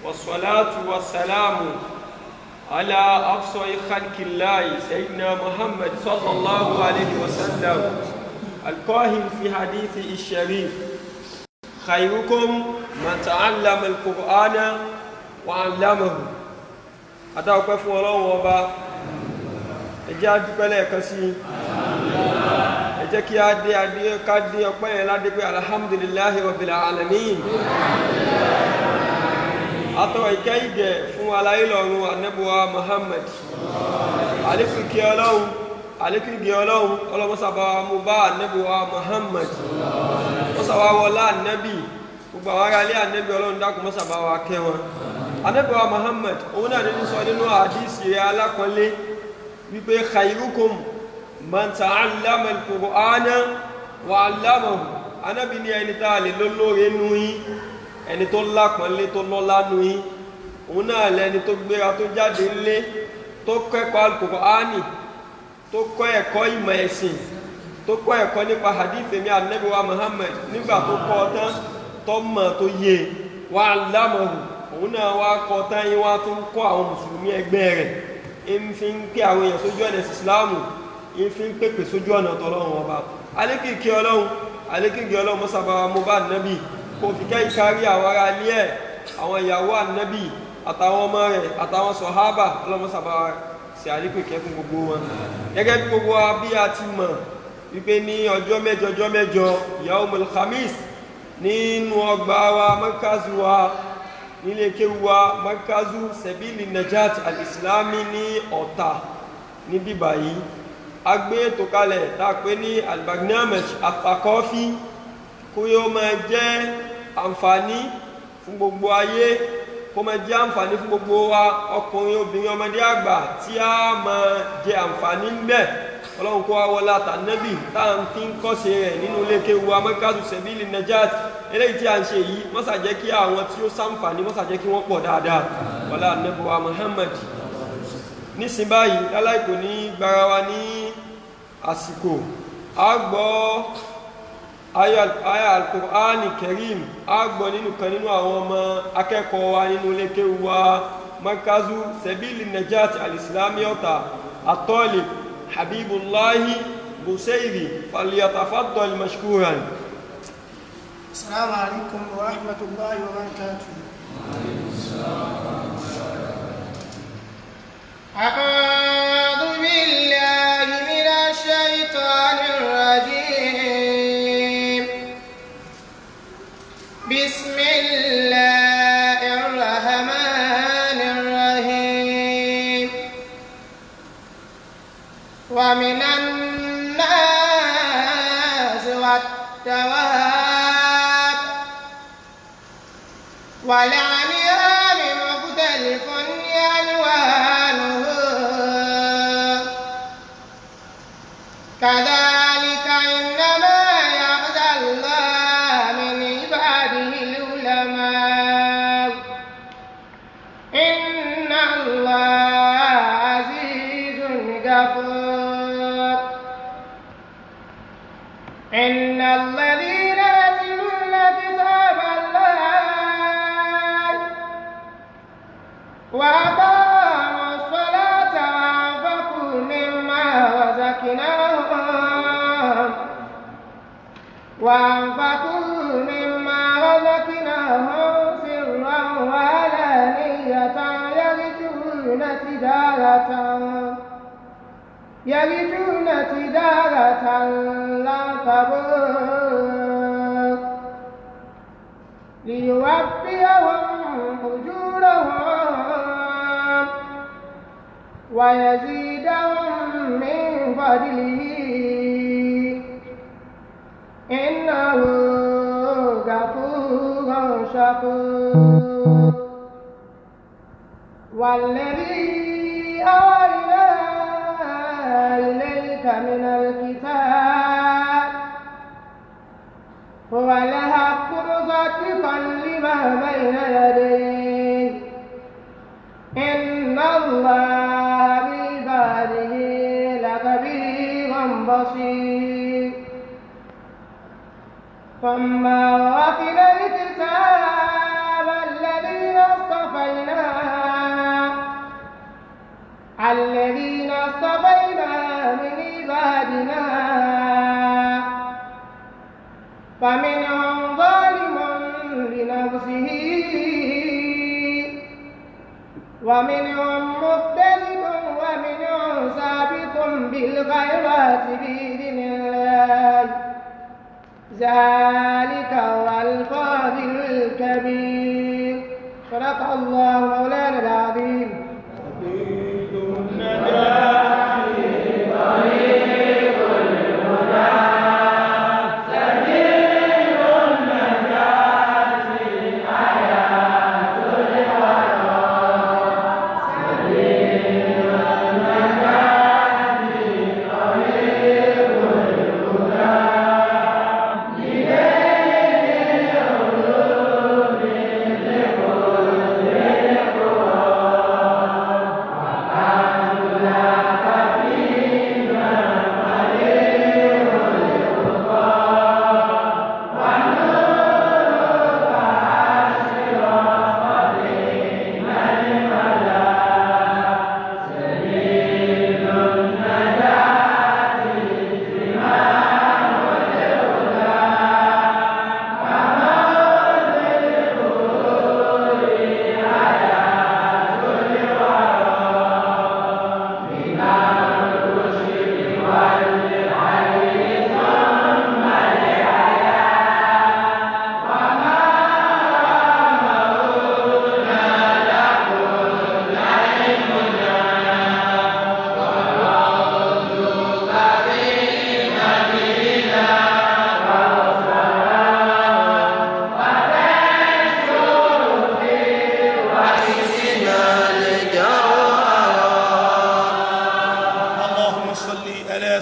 والصلاة والسلام على أفضل خلق الله سيدنا محمد صلى الله عليه وسلم القائل في حديثه الشريف خيركم من تعلم القرآن وعلمه. أتوقع فún Ọlọ́run Ọba, ẹ jẹ́ a dúpẹ́ lẹ́ẹ̀kan sí, ẹ jẹ́ kí a dé ọpẹ́ yẹn ládé pé alhamdulillahi rabbil alamin. Atọ́ ìkẹ́ ìgẹ̀ fún aláìlọ́run Ànábì wa Muhammad, àlékún kí Ọlọ́run, àlékún ìgẹ̀ Ọlọ́run, ọlọ́mọ́sàbá mú bá Ànábì wa Muhammad, mọ́sàbá wọlá Ànábì, gbogbo àwọn ará ilé Ànábì Ọlọ́run dákun mọ́sàbá wa kẹ́ wọn. Ànábì wa Muhammad, òun náà nínú sọ nínú àdísì rẹ̀ alákọ̀ọ́lé wípé khairukum man ta'allama al-Qur'ana wa 'allamahu. Ànábì ní ẹni tá a lè lólóore nú yín, ẹni tó lápọ̀nlé tó lọ́lá nú yín, òun náà lẹni tó gbéra tó jáde ńlé tó kẹ́kọ̀ọ́ al-Qur'ani, tó kọ́ ẹ̀kọ́ ìmọ̀ ẹ̀sìn, tó kọ́ ẹ̀kọ́ nípa hadith mi Ànábì wa Muhammad, nígbà tó kọ́ tán tó mọ̀ tó yé wa 'allamahu, òun náà wá kọ́ tán yín wá tó ń kọ́ àwọn mùsùlùmí ẹgbẹ́ rẹ̀, ń fi ń pé àwọn èèyàn sójú ọ̀nà ìsìláàmù, ń fi ń pèpè sójú ọ̀nà tọ́lọ́run Ọba. Alékìkí Ọlọ́run, alékìkí Ọlọ́run mọ́sàbá mú bá Ànábì, kò fi kẹ́ ìkárí àwọn ará ilé ẹ̀, àwọn ìyàwó Ànábì àtàwọn ọmọ rẹ̀ àtàwọn sọ̀hábà, ọlọ́mọ́sàbá sí alékìkí fún gbogbo wọn. Gẹ́gẹ́ bí gbogbo wa bí a ti mọ̀ wípé ní ọjọ́ mẹ́jọ Yaumul Khamis nínú ọgbà wa mọ́kázù wa nílé kéwú wa mọ́kázù Sabili Najat al-Islami ní Ọ̀tà ní bíbà yìí. A gbé ètò kalẹ̀ tàpé ní al-Barnamij al-Thaqafi kó yóò máa jẹ́ àǹfààní fún gbogbo ayé, kó máa jẹ́ àǹfààní fún gbogbo wa, ọkùnrin obìnrin ọmọdé àgbà, tí a máa jẹ àǹfààní ń bẹ. Ọlọ́run kó wá wọlá tànábì táà ń fi ń kọ́ṣe rẹ̀ nínú ilé kéwú wa mọ́kázù Sabili Najat. Eléyìí tí a ń ṣe yìí mọ́sà jẹ́ kí àwọn tí ó ṣàǹfààní mọ́sà jẹ́ kí wọ́n pọ̀ dáadáa wọlá Ànábì wa Muhammad. Nísìn báyìí láláìkò ní gbára wa ní àsìkò, a gbọ́ aya al-Qur'ani Karim, a gbọ́ nínú kan nínú àwọn ọmọ akẹ́kọ̀ọ́ wa nínú ilé kéwú wa mọ́kázù Sabili Najat al-Islami Ọ̀tà, at-Talib Habibullahi Busayri, falyatafaddal mashkuran. السلام عليكم ورحمة الله وبركاته. أعوذ بالله من الشيطان الرجيم. بسم الله الرحمن الرحيم. ومن الناس والدواب والأنعام مختلف ألوانه كذلك إنما يخشى الله من عباده العلماء إن الله عزيز غفور. إن الذين يتلون كتاب الله وأقاموا الصلاة وأنفقوا مما رزقناهم سرا وعلانية يرجون تجارة لن تبور ليوفيهم أجورهم ويزيدهم من فضله إنه غفور شكور. والذي أوحينا إليك من الكتاب هو الحق مصدقا لما بين يديه إن الله بعباده لخبير بصير. ثم أورثنا الكتاب الذين اصطفى فمنهم ظالم لنفسه ومنهم مقتصد ومنهم سابق بالخيرات بإذن الله ذلك هو الفاضل الكبير صدق الله مولانا العظيم.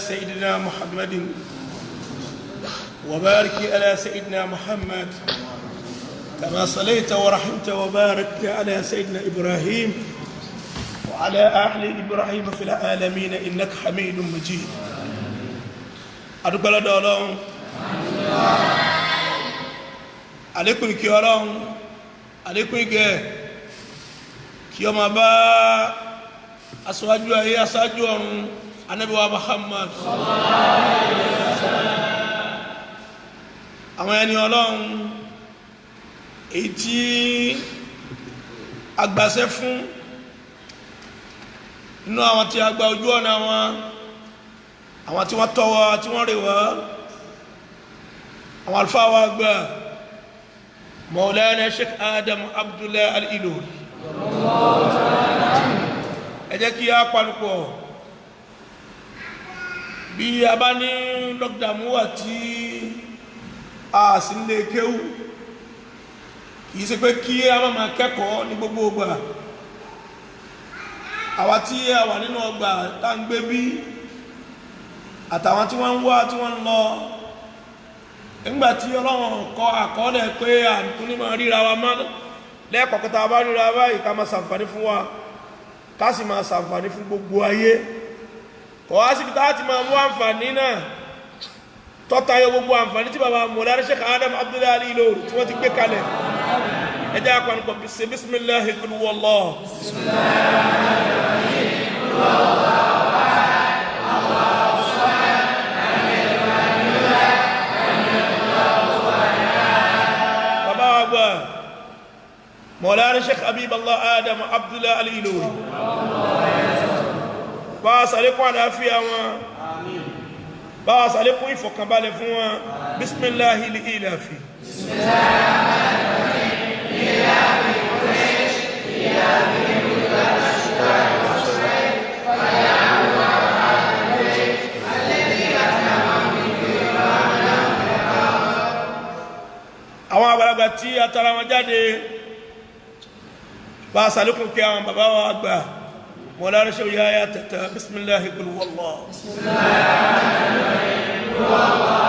سيدنا محمد وبارك على سيدنا محمد كما صليت ورحمت وباركت على سيدنا إبراهيم وعلى أهل إبراهيم في العالمين إنك حميد مجيد. أدوكلا دولون عليكم كيولون عليكم كيوما با أسواجوا هي أسواجوا Ànábì wa Muhammad àwọn ẹni Ọlọ́run èyí tí agbàṣẹ fún inú àwọn tí a gba ojú ọ̀nà àwọn tí wọ́n tọ́wọ́ tí wọ́n rèwọ́ àwọn àlùfáà wa gbà Maulana Sheikh Adam Abdullah Al-Ilory ẹ jẹ́ kí a panupọ̀ bí a bá ní lockdown wà tí a sì ń lè kéwú kìí ṣe pé kí a máa kẹ́kọ̀ọ́ ní gbogbo ọgbà àwa tí a wà nínú ọgbà tá ń gbé bí àtàwọn tí wọ́n ń wá tí wọ́n ń lọ nígbàtí Ọlọ́run kọ àkọọ́lẹ̀ pé àtúní máa ríra wa mọ́ lẹ́ẹ̀kọ̀ọ̀kan tá a bá ríra báyìí ká máa ṣàǹfààní fún wa ká sì máa ṣàǹfààní fún gbogbo ayé kọ̀ wá síbi táà ti máa mú àǹfààní náà tọ́tayọ gbogbo àǹfààní tí bàbá Maulana Sheikh Adam Abdullah Al-Ilory tí wọ́n ti gbé kalẹ̀ ẹjá àpànùpọ̀ ṣe bismillahi qul huwallahu bàbá wa gbà Maulana Sheikh Habiballah Adam Abdullah Al-Ilory bá a sàlékún àdáfíà wọn bá a sàlékún ìfọ̀kànbalẹ̀ fún wọn bismillahi li'ilafi àwọn àgbàlagbà tí a tara wọn jáde bá a sàlékún kí àwọn bàbá wa gbà مولانا شو يا تتا بسم الله قل هو الله بسم الله قل هو الله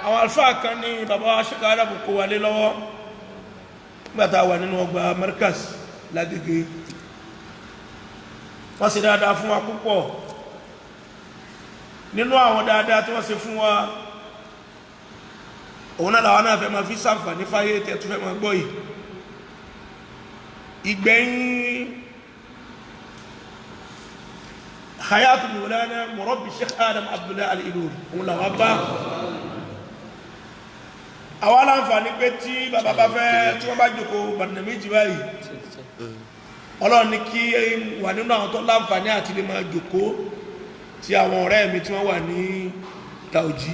àwọn àlùfáà kan ní bàbá Sheikh Adam kó wà lé lọ́wọ́ nígbàtà wà nínú ọgbà Markaz Lágége wọ́n ṣe dáadáa fún wa púpọ̀ nínú àwọn dáadáa tí wọ́n ṣe fún wa òun náà làwọn náà fẹ́ máa fi ṣàǹfààní fáyé tẹ́ tó fẹ́ máa gbọ́ yìí ìgbẹ̀yìn hayatu Mawlana murabbi Sheikh Adam Abdullah Al-Ilori òun làwọn bá àwọn aláǹfààní pé tí bàbá bá fẹ́ tí wọ́n bá jókòó bàtà méjì báyìí Ọlọ́run ní kí wà nínú àwọn tó láǹfààní àti lè máa jókòó tí àwọn ọ̀rẹ́ mi tí wọ́n wà ní Tàòjí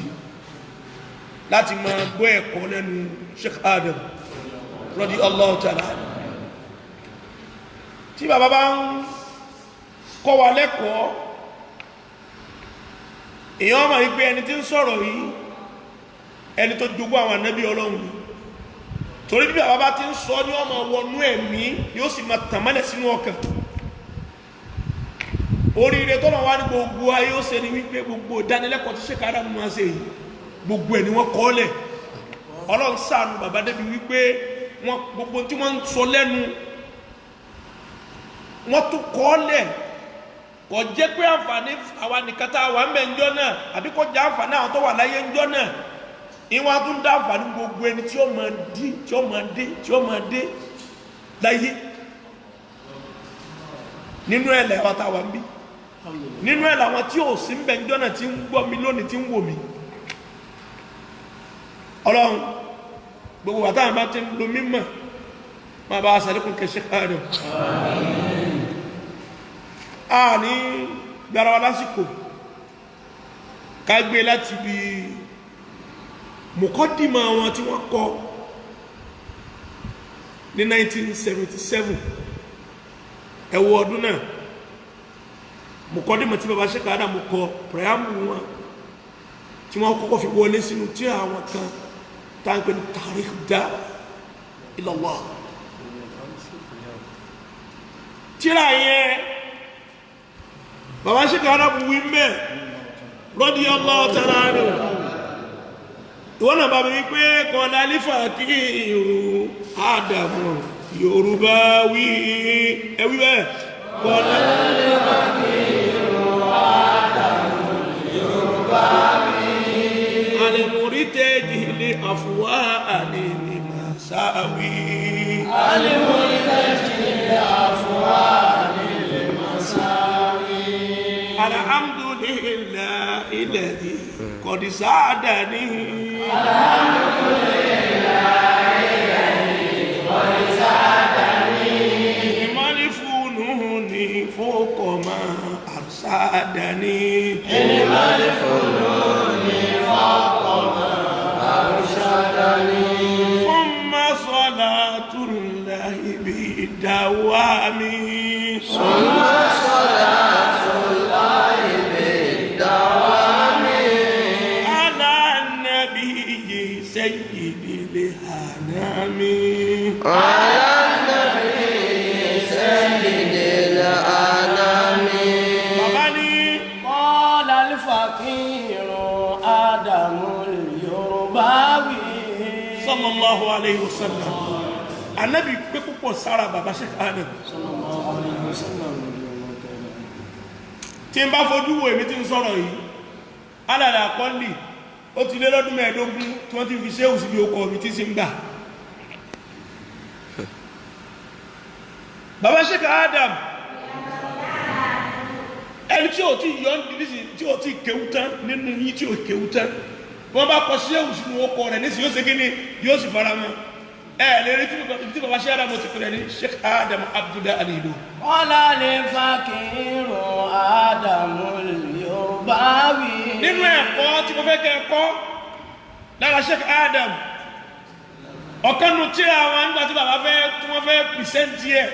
láti máa gbọ́ ẹ̀kọ́ lẹ́nu Sheikh Adam radiyallahu ta'ala tí bàbá bá ń kọ́ wa lẹ́kọ̀ọ́ èèyàn máa ń pé ẹni tí ń sọ̀rọ̀ yìí ẹni tó jogún àwọn ànábì Ọlọ́run ni torí bí bàbá bá ti ń sọ ní ọmọ wọnú ẹ̀mí yóò sì máa tàn mọ́lẹ̀ sínú ọkàn oríire tó lọ wá ní gbogbo ayé ó ṣe ni wípé gbogbo ìdánilẹ́kọ̀ọ́ tí Sheikh Adam máa ṣe yìí gbogbo ẹ̀ ni wọ́n kọ́ lẹ̀ Ọlọ́run ṣàánú bàbá débi wípé wọ́n gbogbo tí wọ́n ń sọ lẹ́nu wọ́n tún kọ́ lẹ̀ kò jẹ́ pé àǹfààní àwa nìkan tá a wà ń bẹ̀ ńjọ́ náà àbí kò jẹ́ àǹfààní àwọn tó wà láyé ńjọ́ náà ìwọ́n tún dá àǹfààní gbogbo ẹni tí ó máa dé tí ó máa dé tí ó máa dé láyé nínú ẹ̀ lẹ́wọ́ tá a wà ń bí nínú ẹ̀ làwọn tí ò sí ń bẹ̀ ńjọ́ náà tí ń gbọ́ mi lónìí tí ń wò mí Ọlọ́run gbogbo wa táwọn bá ti ń lo mímọ̀ máa bá a sàlékún kẹsẹ̀ káàdùn a ní gbára wa lásìkò ká gbé láti bí mùkọ́dìmọ̀ àwọn tí wọ́n kọ ní 1977 ẹ̀wọ̀ ọdún náà mùkọ́dìmọ̀ tí bàbá Sheikh Adam kọ preamble wọn tí wọ́n kọ́kọ́ fi wọlé sínú tí àwọn kan táǹpẹ́ ní tarikh da'wa ila Allah tíra yẹn bàbá Sheikh Adam wí mẹ́ radiyallahu ta'ala anhu ìwọ́n náà bá mi wípé kọ́lá lífà kí irun Ádámù Yorùbá wí ẹwí bẹ́ẹ̀ kọ́lá lífà kí irun Ádámù Yorùbá wí alimuriteji li afwaani li masawi alimuriteji li afwaani li masawi alhamdulillahi alladhi qad saadani alhamdulillahi alladhi qad saadani imani fununi fawqa ma arsadani imani fununi fawqa ma arsadani thumma salatullahi bidawami thumma salatullahi bidawami ala nabiyyi sayyidil anami ala nabiyyi sayyidil anami babani qala al-faqir Adam al-Yorùbáwí sallallahu alayhi wa sallam anabi pé púpọ̀ sára bàbá Sheikh Adam sallallahu alayhi wa sallam tí n bá fojú wo èmi tí ń sọ̀rọ̀ yìí alàlà àkọ́lì ó ti lé lọ́dún mẹ́ẹ̀ẹ́dógún tí wọ́n ti fi ṣéhù sí bí okọ̀ mi tí sí ń gbà bàbá Sheikh Adam ẹni tí ó ti yọ tí ó ti kéwú tán nínú yí tí ó kéwú tán wọ́n bá kọ ṣéhù sí okọ̀ rẹ̀ ní sí yóò ṣe kí ni yóò sì fara mọ́ lè rí tí bàbá Sheikh Adam ti pẹ̀lẹ̀ ní Sheikh Adam Abdullah Al-Ilori Qala al-faqiru Adamu al-Yorùbáwí nínú ẹ̀kọ́ tí mo fẹ́ kẹ́ ẹ̀kọ́ lára Sheikh Adam ọ̀kanu tí àwọn nígbà tí bàbá fẹ́ tí wọ́n fẹ́ pìsẹ́ntì ẹ̀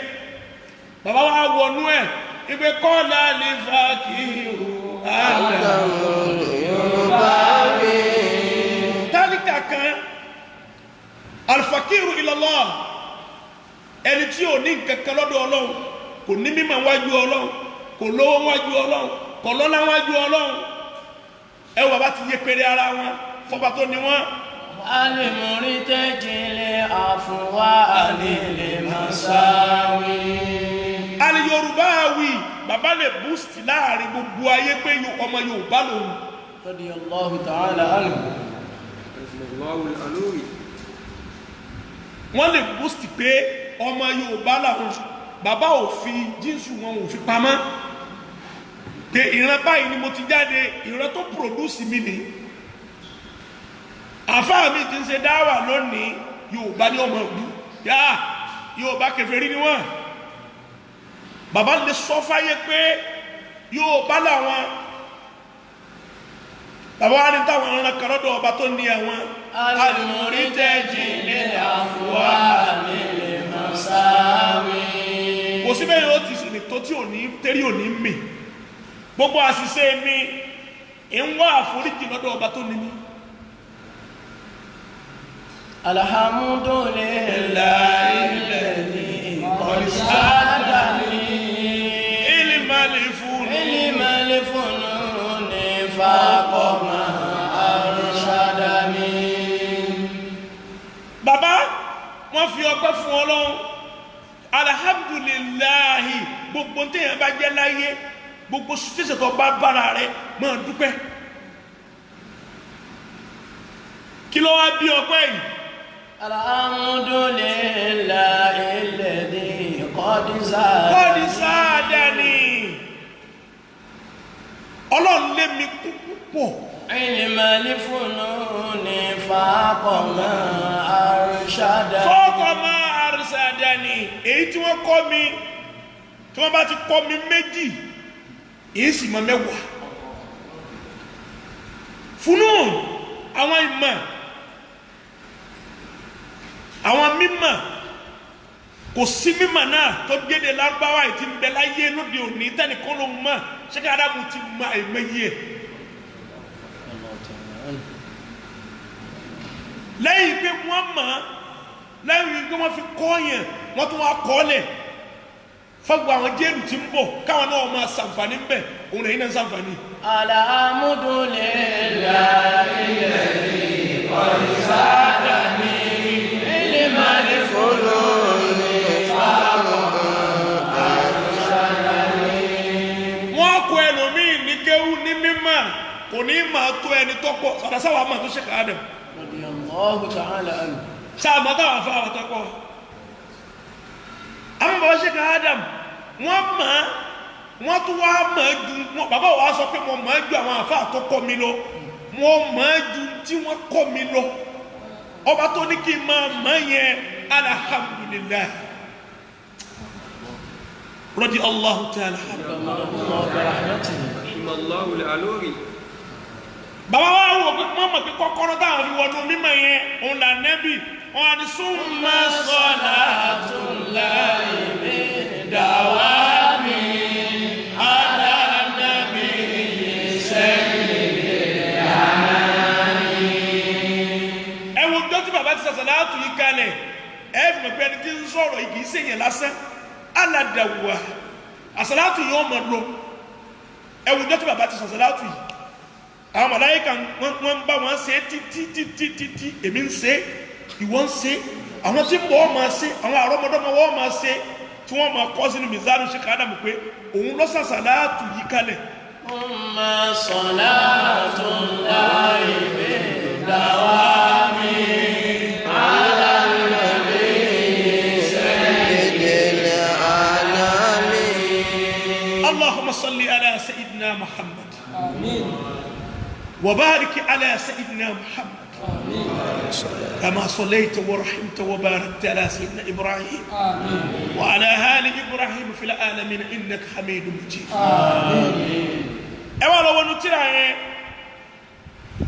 bàbá wa wọnú ẹ̀ ìgbé qala al-faqiru Adamu al-Yorùbáwí tálíkà kan al-faqiru ila Allah ẹni tí ò ní nǹkan kan lọ́dọ̀ Ọlọ́run kò ní mímọ̀ wájú Ọlọ́run kò lówó wájú Ọlọ́run kò lọ́lá wájú Ọlọ́run ẹ wà bá ti yẹ péré ara wọn fọba tó ní wọn. alimuriteji li afwaani li masawi al-Yorùbáwí bàbá lè boost láàrin gbogbo ayé pé ọmọ Yorùbá lòun radiyallahu ta'ala anhu wọ́n lè boost pé ọmọ Yorùbá làwọn bàbá ò fi jínsù wọn ò fi pamọ́ pé ìran báyìí ni mo ti jáde, ìran tó produce mi ni. Àfáà mi ti ń ṣe dáwà lónìí Yorùbá ní ọmọ ìlú yá Yorùbá kèfèrí ni wọ́n. Bàbá lè sọ fáyé pé Yorùbá làwọn. Bàbá wa ní táwọn ọ̀ràn kan lọ́dọ̀ ọba tó ní àwọn. Al-Murtaji lil afwani lil masawi. Kò síbẹ̀ yóò ti sìn tó tí ò ní tẹ́rí ò ní mì. Gbogbo àṣìṣe mi ń wá àforíjì lọ́dọ̀ ọba tó ní mi. Alhamdulillahi alladhi qad sadani Ilmal fununi faqa ma arshadani. Bàbá wọ́n fi ọpẹ́ fún Ọlọ́run. Alhamdulillahi gbogbo téèyàn bá jẹ́ láyé gbogbo fíṣẹ̀ tó bá bára rẹ̀ máa dúpẹ́. Kí ló wá bí ọpẹ́ yìí? Alhamdulillahi alladhi qad sadani. Ọlọ́run lé mi púpọ̀. Ilmal fununi faqa ma arshadani. Faqa ma arshadani. Èyí tí wọ́n kọ́ mi, tí wọ́n bá ti kọ́ mi méjì, èyí sì mọ mẹ́wàá. Funun àwọn ìmọ̀, àwọn mímọ̀, kò sí mímọ̀ náà tó gbéde Lárúbáwá ìtì ń bẹ láyé lóde òní tẹ́nìkan ló mọ̀. Sheikh Adamu ti mọ àìmọye. Lẹ́yìn pé wọ́n mọ̀, lẹ́yìn pé wọ́n fi kọ́ yẹn, wọ́n tún wá kọ́ lẹ̀ fọ́gbọ́ àwọn jẹ́rù tí ń bọ̀ káwọn náà máa ṣàǹfààní ń bẹ̀, òun lẹ́yìn náà ṣàǹfààní. Alhamdulillahi alladhi qad sadani ilmal fununi faqa ma arshadani. Wọ́n kọ ẹlòmíì ní kéwú ní mímọ̀ kò ní máa tó ẹni tó pọ̀ sọ̀dọ̀sáwà máa tó Sheikh Adam. Radiyallahu ta'ala anhu. Sáà máa táwọn afọ àwọn tó pọ̀. Àwọn bàbá Sheikh Adam wọ́n mọ̀, wọ́n tún wá mọ̀ ju bàbá wa sọ pé mo mọ̀ ju àwọn àfáà tó kọ́ mi lọ, wọ́n mọ̀ ju tí wọ́n kọ́ mi lọ. Ọba tó ní kí n máa mọ̀ yẹn alhamdulillah. Radiyallahu ta'ala anhu. Bàbá wa wò pé wọ́n mọ̀ pé kọ́kọ́rọ́ táwọn fi wọnú mímọ̀ yẹn òun là nẹ́bì wọn ni summa salatullahi min dawami ala nabiyyi sayyidil anami. Ẹ wo dọ́tí bàbá ti sàṣàlátù yìí kalẹ̀ ẹ fi mọ̀ pé ẹni tí ń sọ̀rọ̀ yìí kì í ṣèyàn lásán aládàwà àṣàlátù yìí wọ́n mọ̀ lọ. Ẹ wo dọ́tí bàbá ti sàṣàlátù yìí. Àwọn màláíkà wọ́n bá wọn ṣe títí èmi ń ṣe ìwọ ń ṣe àwọn tí ń bọ̀ wọ́n máa ṣe àwọn àrọ́mọdọ́mọ wọ́n máa ṣe tí wọ́n máa kọ́ sínú mizanu Sheikh Adamu pé òun ló sàṣàlátù yìí kalẹ̀. Umma salatullahi min dawami ala nabiyyi sayyidil anami. Allahumma salli ala sayyidina Muhammad. Amin. وبارك على سيدنا محمد. آمين. كما صليت ورحمت وباركت على سيدنا إبراهيم. آمين. وعلى آل إبراهيم في العالمين إنك حميد مجيد. آمين. أولا ونترى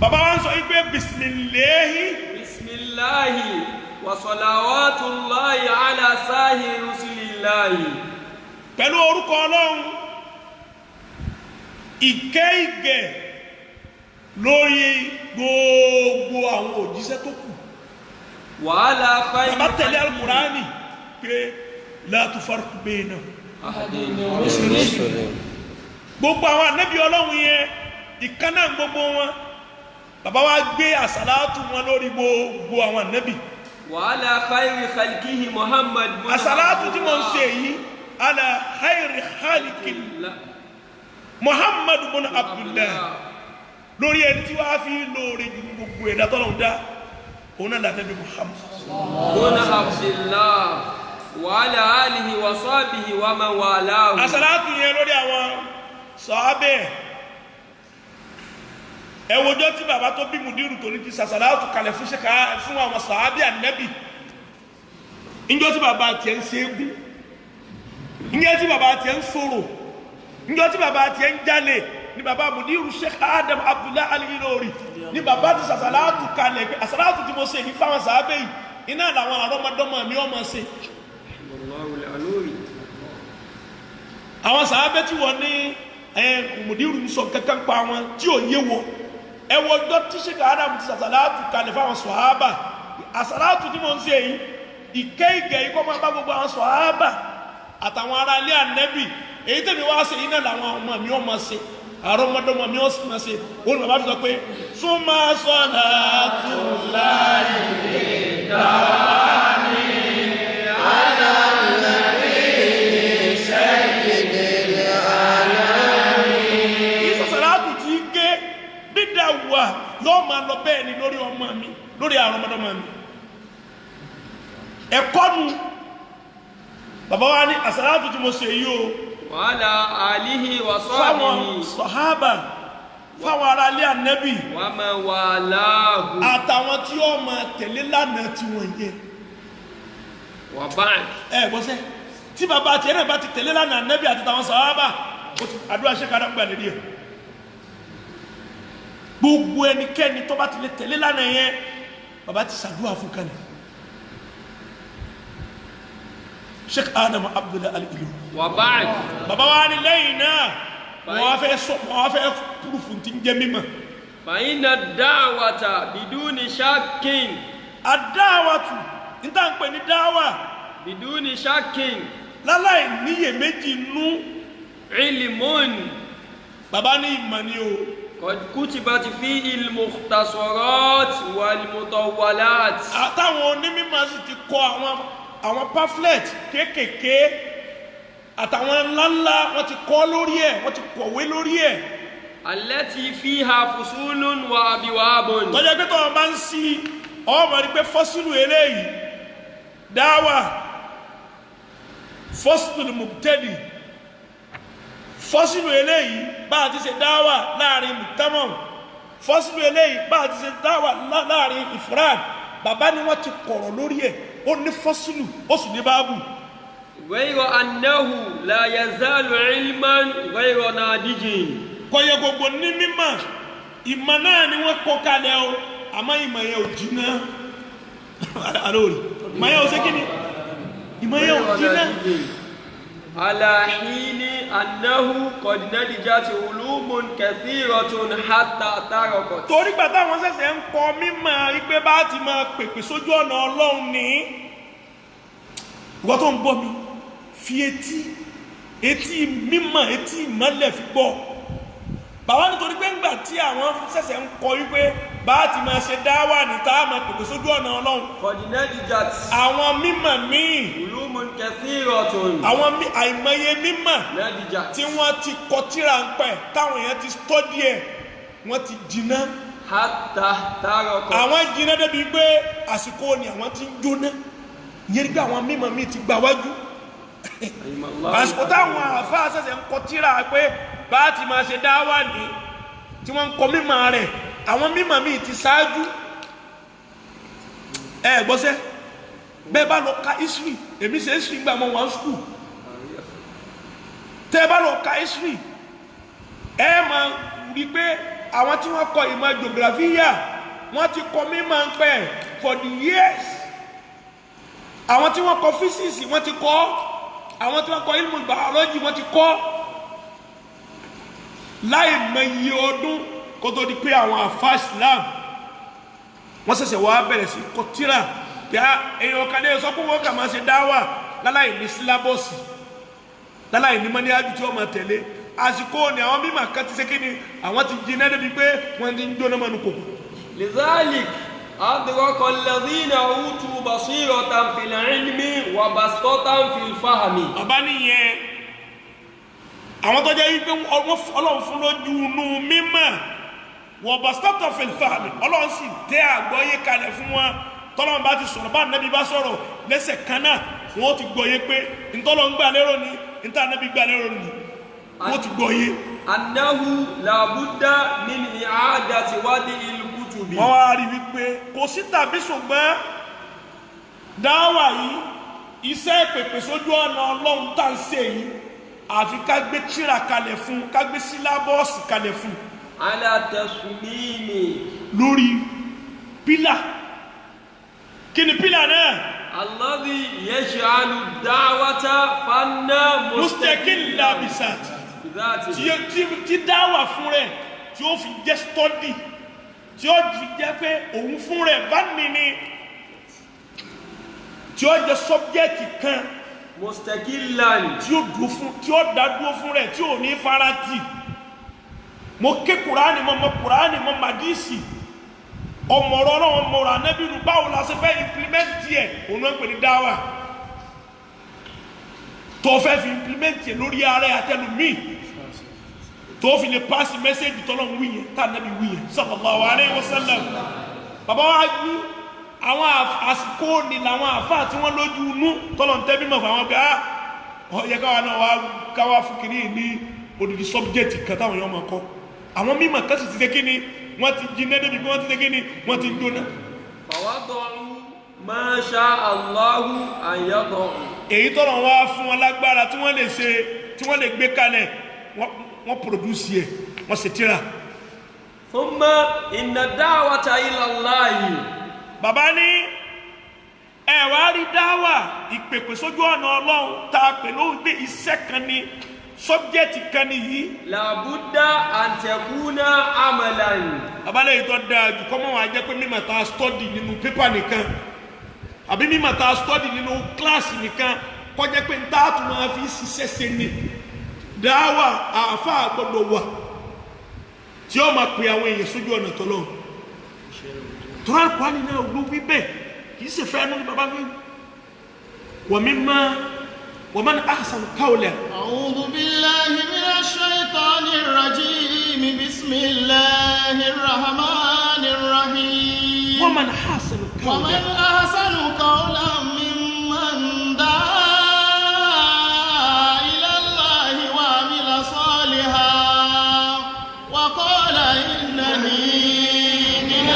بابا وانسو إبه بسم الله وصلوات الله على ساهر رسول الله. pẹ̀lú orúkọ Ọlọ́run ìkẹ́ ìgẹ̀ lórí gbogbo àwọn òjíṣẹ́ tó kù. wàhálà fáyín bàbá tẹ̀lé Al-Qur'ani pé la tufarriqu bayna gbogbo àwọn ànábì Ọlọ́run yẹn ìkànnà gbogbo wọn. Bàbá wa gbé àsàlátù wọn lórí gbogbo àwọn ànábì. wàhálà khayri khalqihi Muhammad. àsàlátù tí mo ń ṣe yìí ala khayri khalqihi Muhammad bin Abdullah lórí ẹni tí wàá fi lóore ju gbogbo ẹ̀dá tọ́lọ́run dá òun náà lànàbí Muhammad. bin Abdullah wa ala alihi wa sahbihi wa man walahu. àsàlátù yẹn lórí àwọn sàábẹ̀ ẹwọ́jọ́ tí bàbá tó bí Mùdírù tó ní ti sàṣàlátù kalẹ̀ fún àwọn sàábẹ̀ Ànábì ìjọ́ tí bàbá tiẹ̀ ń ṣe égún, ìjọ́ tí bàbá tiẹ̀ ń sọ̀rọ̀, ìjọ́ tí bàbá tiẹ̀ ń jalè ní bàbá Mùdírù Sheikh Adam Abdullahi Al-Ilori ní bàbá ti sàṣàlátù kalẹ̀ pé àṣàlátù tí mo ṣe ní fáwọn sàábẹ̀ yìí iná làwọn àrọ́mọdọ́mọ mi ọmọ ṣe. àwọn sàábẹ̀ tí wọ́n ní Mùdírù ń sọ kankan pa wọn tí ò yé wọn ẹwọ ọjọ́ tí Sheikh Adam ti sàṣàlátù kalẹ̀ fáwọn sàhábà àṣàlátù tí mo ń ṣe yìí ìkẹ́ ìgẹ̀ ikọ́ máa bá gbogbo àwọn sàhábà àtàwọn ará ilé Ànábì èyí tẹ̀mí wá ṣe iná làwọn ọmọ mi ọmọ ṣe àrọ́mọdọ́mọ mi ó sì máa ṣe òun bàbá fi sọ pé súnmọ́ sọ́nà tó láì lè dáwà ní alálẹ́bí sayyidil alamin. ìsọ̀sọ̀láàtù tí ń gé bídà wà yóò máa lọ bẹ́ẹ̀ ni lórí ọmọ mi lórí àrọ́mọdọ́mọ mi. ẹ̀kọ́ nu bàbá wa ní àsàlátù tí mo ṣe yìí o wàhálà àlìhí wà fáwọn sọ́ọ̀dì sọ̀hábà fáwọn ará ilé Ànábì wà máa wà láàhù àtàwọn tí ó máa tẹ̀lé lánàá tí wọ́n yẹ. wà báyìí. gbọ́sẹ̀ tí bàbá àti ẹ̀rẹ́ bá ti tẹ̀lé lánàá Ànábì àti tàwọn sọ̀hábà àdúrà ṣe kára gbà lè rí ẹ̀. gbogbo ẹnikẹ́ni tó bá ti lè tẹ̀lé lánàá yẹn bàbá ti ṣàdúrà fún kan ní. Sheikh Adam Abdullahi Al-Ilori wà báyìí. bàbá wa ní lẹ́yìn náà wọ́n fẹ́ kúrú fún ti ń jẹ́ mímọ́. fàyínà dáwàtà bìdúni ṣákìn. àdáwàtù níta ń pè ní dáwà bìdúni ṣákìn. láláì níyè méjì nú. ilmun. bàbá ní ìmọ̀ ni o. kutibati fi al-mukhtasarat wal-mutawwalat. àtàwọn onímọ̀ sì ti kọ àwọn pamphlet kéékèèké àtàwọn ńláńlá wọ́n ti kọ lórí ẹ̀ wọ́n ti kọ̀wé lórí ẹ̀. allati fiha fusulun wa abwabun. tọ́jà pé tọ́wọ́n bá ń sí ọmọ rí pé fọ́sílù eléyìí dáwà fọ́sílù mubtadi fọ́sílù eléyìí bá a ti ṣe dáwà láàrin mùtámọ̀ fọ́sílù eléyìí bá a ti ṣe dáwà láàrin ifrad bàbá ni wọ́n ti kọ̀rọ̀ lórí ẹ̀ ó ní fọ́sílù ó sì ní báàbù. ghayra annahu la yazalu ilman ghayra nadijin. kọ̀yẹ gbogbo ní mímọ̀ ìmọ̀ náà ni wọ́n kọ́ kalẹ̀ o àmọ́ ìmọ̀ yẹn ò jiná alóòrì ìmọ̀ yẹn ò ṣe kíni ìmọ̀ yẹn ò jiná. ala hini annahu qad nadijat ulumun kathiratun hatta tarakot. torí gbà táwọn ṣẹ̀ṣẹ̀ ń kọ́ mímọ̀ ìgbé bá ti máa pèpè sójú ọ̀nà Ọlọ́run ní ìwọ́n tó ń gbọ́ mi fi etí mímọ̀ etí ìmọ̀lẹ̀ fi gbọ́. bàbá nítorí pé ńgbà tí àwọn ṣẹ̀ṣẹ̀ ń kọ́ wípé bá ti máa ṣe dáwà ní tá a máa pèpè sójú ọ̀nà Ọlọ́run. qad nadijat. àwọn mímọ̀ míì ulumun kathiratun. àwọn àìmọye mímọ̀ nadijat. tí wọ́n ti kọ tírà ń pẹ̀ táwọn èèyàn ti stọ́dí ẹ̀ wọ́n ti jìnnà. hatta tarakot. àwọn jìnnà débi pé àsìkò ni àwọn ti ń jóná yẹn pé àwọn mímọ̀ míì ti gbà wájú. àsìkò táwọn àfáà ṣẹ̀ṣẹ̀ ń kọ tírà pé bá ti máa ṣe dáwà ní tí wọ́n ń kọ mímọ̀ rẹ̀ àwọn mímọ̀ míì ti ṣáájú. gbọ́sẹ́ bẹ́ẹ̀ bá lọ ka history èmi ṣe history gbà mọ́ wọn school tẹ́ bá lọ ka history máa rí pé àwọn tí wọ́n kọ ìmọ̀ geography wọ́n ti kọ mímọ̀ ń pẹ́ for the years. àwọn tí wọ́n kọ physics wọ́n ti kọ́ àwọn tí wọ́n kọ ilmu biology wọ́n ti kọ́ láì mọ iye ọdún kó tó di pé àwọn àfáà Islam wọ́n ṣẹ̀ṣẹ̀ wá bẹ̀rẹ̀ sí kọ tírà pé èèyàn kan lè sọ pé wọ́n kà máa ṣe dáwà láláì ní sílábọ̀sì láláì ní mọ́ní ájú tí wọ́n máa tẹ̀lé àsìkò ni àwọn mímọ̀ kan ti ṣe kí ni àwọn ti jiná débi pé wọ́n ti ń jóná mọ́nu kòkò. lidhalik أدرك الذين أوتوا بصيرة في العلم وبسطة في الفهم. ọba nìyẹn àwọn tó jẹ́ wípé Ọlọ́run fún lójú inú mímọ̀ وبسطة في الفهم Ọlọ́run sì tẹ́ àgbọ́yé kalẹ̀ fún wọn tọ́lọ́run bá ti sọ̀rọ̀ bá Ànábì bá sọ̀rọ̀ lẹ́sẹ̀ kan náà wọ́n ti gbọ́yé pé ntọ́lọ́run gbà lérò ni ntá Ànábì gbà lérò ni wọ́n ti gbọ́yé annahu la budda min i'adati wadi'il kutubi. wọ́n wá rí wípé kò sí tàbí ṣùgbọ́n dáwà yìí iṣẹ́ ìpèpè sójú ọ̀nà Ọlọ́run tá ń ṣe yìí àfi ká gbé tírà kalẹ̀ fún ká gbé sílábọ̀ọ̀sì kalẹ̀ fún ala tasmimi lórí pílà. kí ni pílà náà? alladhi yaj'alu da'wata fanna mustaqilla bisati. bidhati. tí dáwà fún rẹ̀ tí ó fi jẹ́ stọ́dì tí ó jẹ́ pé òun fún rẹ̀ bá nìní tí ó jẹ́ sọ́bjẹ́tì kan mustaqillan tí ó dá dúró fún rẹ̀ tí ò ní farati. mo ké kùránì mọ kùránì mọ màdísì ọmọọ̀rọ̀ náà ọmọọ̀rọ̀ anẹ́bìrú báwo la ṣe fẹ́ implement ẹ̀ òun náà ń pè ní dáwà tó fẹ́ fi implement ẹ̀ lórí ààrẹ àtẹnumí tó fi lè pass message tọ́lọ̀ ń wí yẹn tá ànábì wí yẹn sallallahu alaihi wasallam. bàbá wa gbú àwọn àsìkò ní làwọn àfáà tí wọ́n lójú inú tọ́lọ̀ ń tẹ́ mímọ̀ fún àwọn gbà ọ̀yẹ́ káwa náà wá káwa fún kìíní ní odidi subject kan táwọn èèyàn máa kọ́ àwọn mímọ̀ kẹ́sì ti dé kíní wọ́n ti jiná débi bí wọ́n ti dé kíní wọ́n ti jóná. fawada'u ma sha Allahu an yada'u. èyí tọ́lọ̀ wá fún wọn lágbára tí wọ́n lè ṣe tí wọ́n lè gbé kalẹ̀ wọ́n produce ẹ̀ wọ́n ṣe tíra. thumma inna da'wata ila Allahi. bàbá ní ẹ wá rí dáwà ìpèpè sójú ọ̀nà Ọlọ́run tá a pè lóhùn pé iṣẹ́ kan ní sọ́bjẹ́tì kan nìyí. làbúdá àǹtẹ̀kúnà amalan. bàbá lẹ́yìn tó dáa jù kọ́mọ́ wa jẹ́ pé mímọ̀ tá a stọ́dì nínú pépà nìkan àbí mímọ̀ tá a stọ́dì nínú kíláàsì nìkan kọjá pé tá a tún máa fi ṣiṣẹ́ ṣe ni. dáwà àáfàá gbọ́dọ̀ wà tí ó máa pè àwọn èèyàn sójú ọ̀nà tọ́lọ́ tọ́lá kwani náà ló wí bẹ́ẹ̀ kì í ṣe fẹ́ ẹnu ní bàbá wí ومن أحسن قولا أعوذ بالله من الشيطان الرجيم بسم الله الرحمن الرحيم ومن أحسن قولا ممن دعا إلى الله وعمل صالحا وقال إنني من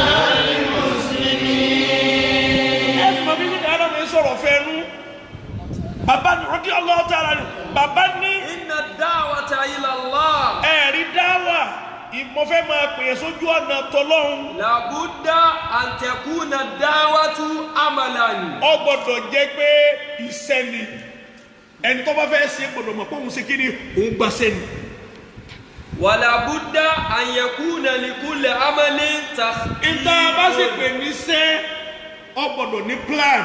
المسلمين. اسمع بيجي أنا من صورة فينو bàbá ní rọ́dí Allah ta'ala ní bàbá ní inna da'wata ila Allah. ẹ̀rí dáwà ìmọ̀fẹ́ máa pèyẹ sójú ọ̀nà tọlọ́hun. làbúdá àǹtẹ̀kúnà da'watu amalan. ó gbọ́dọ̀ jẹ́ pé iṣẹ́ ni ẹni tó bá fẹ́ ṣe gbọ́dọ̀ mọ̀ pé òun ṣe kí ni òun gbàṣẹ́ ni. wàlàbúdá àyẹ̀kúnà likulli amalin takhṭīṭ. ìta bá sì pè ní sẹ́ ó gbọ́dọ̀ ní plan.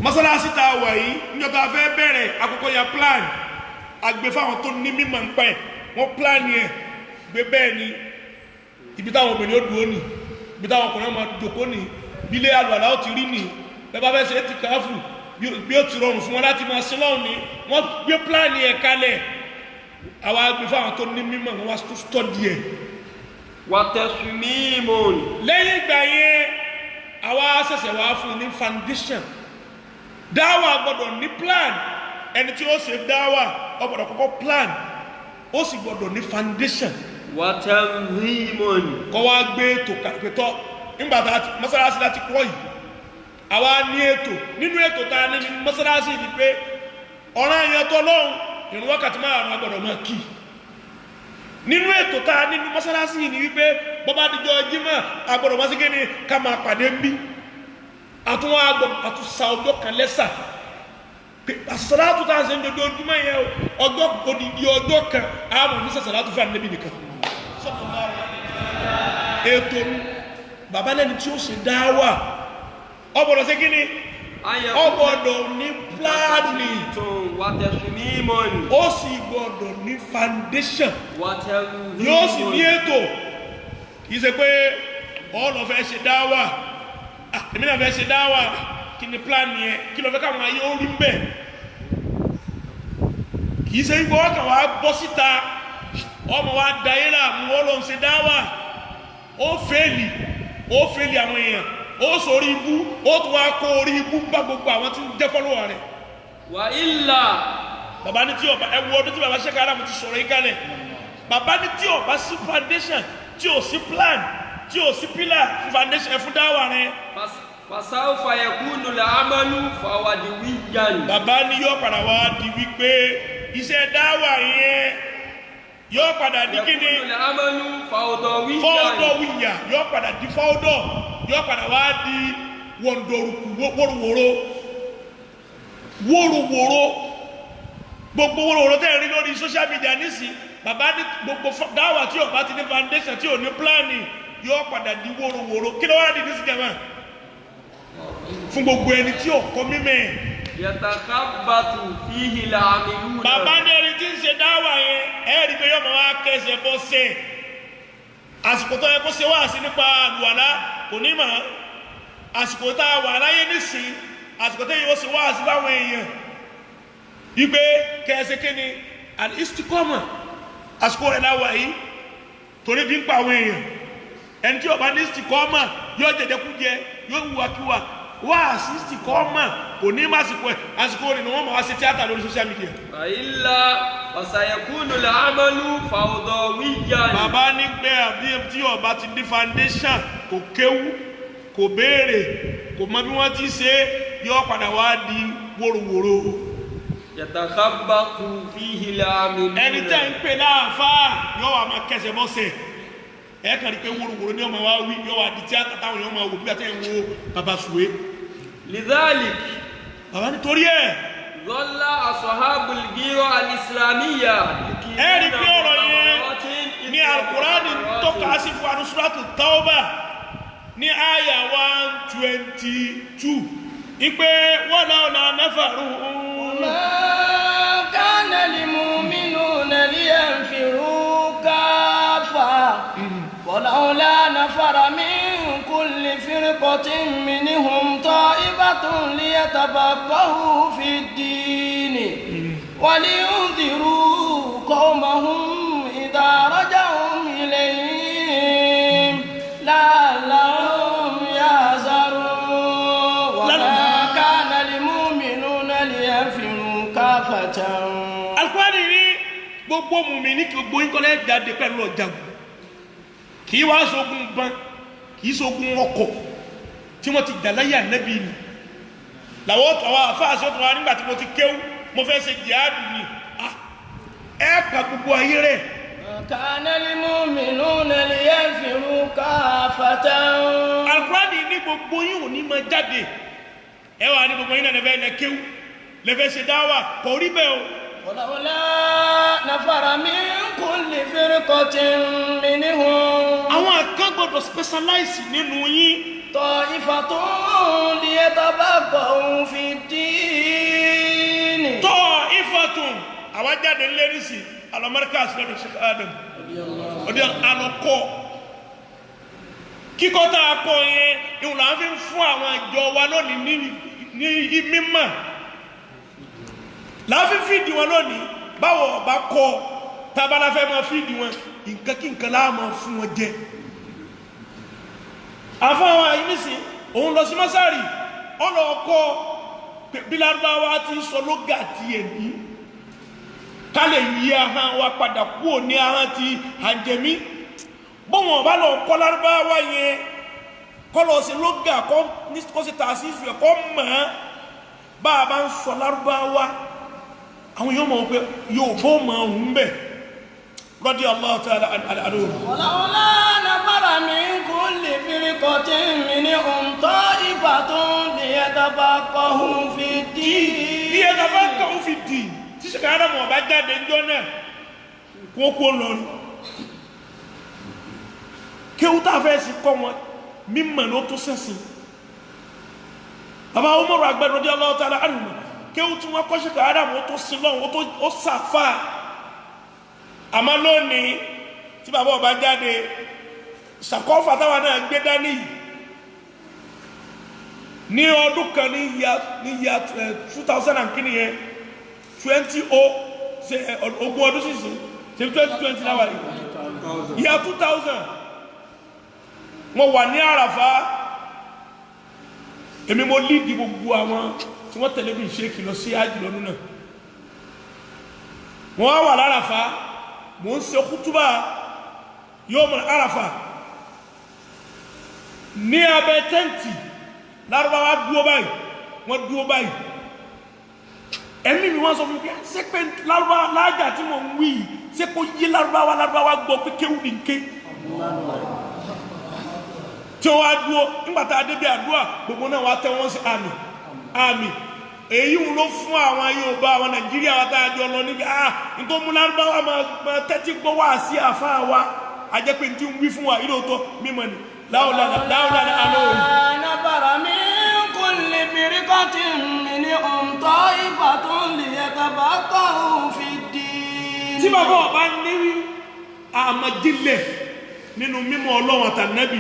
masalasi tá a wà yìí níjọ́ tá a fẹ́ bẹ̀rẹ̀ àkọ́kọ́ ya plan àgbẹ̀ fáwọn tó ní mímọ̀ ń pẹ́ wọ́n plan yẹn gbé bẹ́ẹ̀ ni ibi táwọn obìnrin ó dúró ní ibi táwọn ọkùnrin máa dòkó ní bílé àlùwàlá ó ti rí ní bẹ́ẹ̀ bá fẹ́ ṣe é ti káfù bí ó ti rọrùn fún wọn láti máa sin lọ́hùn ni wọ́n gbé plan yẹn kalẹ̀ àwa àgbẹ̀ fáwọn tó ní mímọ̀ wọn wá tó study ẹ̀. wa tasmimun. lẹ́yìn ìgbà yẹn àwa ṣẹ̀ṣẹ̀ wá fún ní foundation. dáwà gbọ́dọ̀ ní plan ẹni tí ó ṣe dáwà ó gbọ́dọ̀ kọ́kọ́ plan ó sì gbọ́dọ̀ ní foundation. wa tanzimun. kọ́ wá gbé ètò kàpẹ́tọ́ nígbà tá a ti mọ́sálásí láti kọ́ yìí àwa ní ètò nínú ètò tá a ní mọ́sálásí ni pé ọ̀ràn yẹn tó lọ́hùn ìrun wákàtí márùn-ún gbọ́dọ̀ máa kí nínú ètò tá a ní mọ́sálásí ni wípé bọ́bá dijọ́ Jímọ̀ agbọ́dọ̀ máa ṣe kí ni ká máa pàdé ń bí àtúnwá àtúnṣà ọjọ́ kan lẹ́sà àṣàṣàlátù tá a ṣe ń dodo ojúmọ́ yẹn ọjọ́ odidi ọjọ́ kan àwọn ní ṣàṣàlátù fún ànábì nìkan ètò ní bàbá lẹ́ni tí ó ṣe dáwà ọgbọ̀dọ̀ ṣe kíni ọgbọ̀dọ̀ ní pláàni ó sì gbọ́dọ̀ ní foundation yóò sì ní ètò kìí ṣe pé ọ̀nà fẹ́ ṣe dáwà èmi náà fẹ́ ṣe dáwà kí ni plan yẹn kí ló fẹ́ káwọn ayé ó rí mbẹ́ kìí ṣe gbọ́ ọkàn wa bọ́ síta ọmọ wa dayé là mú ọ ló ń ṣe dáwà ó fẹ́ẹ̀lì àwọn èèyàn ó sórí ibú ó tún wá kó orí ibú bá gbogbo àwọn tí ń jẹ́ fọ́lọ́wà rẹ̀. wà ilà. bàbá ní tí ọba ẹ wo ọdún tí bàbá ṣe kára mo ti sọ̀rọ̀ yìí kalẹ̀ bàbá ní tí ó bá sí foundation tí ó sí plan tí ó sí pillar fún foundation fún dáwà rẹ̀ fasawfa yakunu al-amalu fawadiwiyan. bàbá ní yóò padà wá di wípé iṣẹ́ dáwà yẹn yóò padà di kíni yakunu al-amalu fawdawiyan. fọ́ọ̀dọ̀wìyà yóò padà di fọ́ọ̀dọ̀ yóò padà wá di wọ̀ndọ̀rùkù wóróworó gbogbo wóróworó tẹ́ rí lórí social media nísìn bàbá ní gbogbo dáwà tí ó bá ti ní foundation tí ò ní planning yóò padà di wóróworó kí ló wá di nísìn jẹ́mọ́ fún gbogbo ẹni tí ò kọ́ mímẹ́ yatakhabbatu fihi al-amiluna. bàbá ní ẹni tí ń ṣe dáwà yẹn ẹ̀rí pé yóò máa wá kẹsẹ̀ bọ́ sẹ́ àsìkò tó yẹ kó ṣe wáàsí nípa àlùwàlá kò ní mọ̀ àsìkò tá a wà láyé nísìn àsìkò tó yẹ kó ṣe wáàsí báwọn èèyàn wípé kẹsẹ̀ kíni al-istiqama àsìkò rẹ̀ láwà yìí torí bí ń pa àwọn èèyàn ẹni tí ó bá ní istiqama yóò jẹjẹkújẹ yóò wùwàkíwà wá àsìsì kọ́ mà kò ní má àsìkò rẹ̀ ni wọ́n mọ̀ wá sí tíátà lórí social media. àìlá fasayakunu al-amalu fawdawiyan. bàbá ní pé àbí tí ọba ti ní foundation kò kéwú kò béèrè kò mọ bí wọ́n ti ṣe yóò padà wá di wóróworó. yatakhabbatu fihi al-amiluna. ẹni tẹ́ ń pè láàfáà yóò wà máa kẹsẹ̀ bọ́sẹ̀ ẹ kàn rí pé wóróworó ni ọmọ wa wí yóò wá di tíátà táwọn yóò máa wò bí àtẹ̀yìn wo bàbá sùwé. lidhalik. bàbá nítorí ẹ̀. zalla ashabul gira al-islamiyya. ẹ rí pé ọ̀rọ̀ yẹn ní Al-Qur'ani tọ́ka sí fún wa ní Suratul Tawbah ní àyà 122 ìpè walawla nafaru. ma kana limu'minuna liyanfiru kaffa walawla nafara min kulli firqatin minhum ta'ifatun liyatafaqahu fid-din wa liyunziru qawmahum idha raja'u ilayhim la'allahum yahzarun wa ma kana limu'minuna liyanfiru kaffatan. Al-Qur'ani ní gbogbo mùmínì kí gbogbo yín kó lè jáde pẹ̀lú ọ̀jagun kì í wá sógun ban kì í sógun ọkọ̀ tí wọ́n ti dà láyé Ànábì ni làwọn àwọn àfáàsì ọ̀tún wa nígbà tí mo ti kéwú mo fẹ́ ṣe jihadu ni ẹ pa gbogbo ayé rẹ̀. kana limu'minuna liyanfiru kaffatan. Al-Qur'ani ní gbogbo yín ò ní máa jáde ẹ wà ní gbogbo yín náà lẹ́fẹ̀ẹ́ lẹ kéwú lẹ́fẹ̀ẹ́ ṣe dáwà kò rí bẹ́ẹ̀ o. walawla nafara min kulli firqatin minhum. àwọn kan gbọdọ̀ specialize nínú yín. ta'ifatun liyatafaqqahu fid-din. ta'ifatun àwa jáde ńlẹ́rìsì alamẹ́ríkà sílẹ̀ Sheikh Adam ọdí alọ́kọ́ kíkọ́ tá a kọ́ yẹn ìwọ̀n là ń fi fún àwọn ìjọ wa lónìí ní mímọ̀ là ń fi fídì wọn lónìí báwo ọba kọ́ tábàlà fẹ́ máa fídì wọn nǹkan kí nǹkan láà máa fún wọn jẹ àfọwọ́ àyínísìn òun lọ sí mọ́sárì ọlọ́ọ̀kọ́ bí Lárúbáwá ti sọ lóga tiẹ̀ ní ká lè yí ahọ́n wa padà kúrò ní ahọ́n ti àjẹmí bọ́wọ̀n ọba lọ kọ́ Lárúbáwá yẹn kọ́ lọ sí lóga kọ́ sí tààsí ìfẹ́ kọ́ mọ̀ ọ́n bá a bá ń sọ Lárúbáwá àwọn yóò mọ̀ pé yóò bó mọ̀ ọ̀hún bẹ̀ radiyallahu ta'ala anhu. walawla nafara min kulli firqatin minhum ta'ifatun liyatafaqqahu fid-din. liyatafaqqahu fid-din tí Sheikh Adam ọba jáde ńjọ́ náà kókó lọrin kéwú tá a fẹ́ sí kọ́ wọn mímọ̀ ló tó sẹ́sìn bàbá Umaru Agbẹ́dọ̀ radiyallahu ta'ala anhu kéwú tí wọ́n kọ́ Sheikh Adam ó tó sin lọ́wọ́ ó sàfà àmọ́ lónìí tí bàbá ọba jáde ṣàkọ́fà táwa náà gbé dání ní ọdún kan ní ya 2000 and kí nìyẹn 20 ṣe ogún ọdún sísìn ṣe 2020 náà wà ní ya 2000 wọ́n wà ní Àràfá èmi mo lídìí gbogbo àwọn tí wọ́n tẹ̀lé bí ṣe kìlọ̀ sí ájì lọ́dún náà wọ́n wà l'Àràfá mò ń ṣe kútúbà Yawm Arafah ní abẹ́ tẹ́ǹtì lárúbáwá dúró báyìí wọ́n dúró báyìí ẹ̀mí mi wọ́n sọ fún mi ṣé pé lárúbáwá láàjà tí mo ń wí yìí ṣé kó yí lárúbáwá gbọ́ pé kéwù ní ké tí wọ́n á dúró nígbà tá a débi àdúrà gbogbo náà wá tẹ́ wọ́n sí àmì èyí ń ló fún àwọn Yorùbá àwọn Nàìjíríà wa tá a jọ lọ níbi nítorí mú lárúbáwá máa tẹ́tí gbọ́ wá sí àfáà wa ajẹ́ pé tí ń wí fún wa ìlú tó mímọ́ ni láwùlá alóhùn. نفر من كل فرقة منهم طائفة ليتفقهوا في الدين. tí bàbá ọba ní àmàjílẹ̀ nínú mímọ́ Ọlọ́run àtànẹ́bì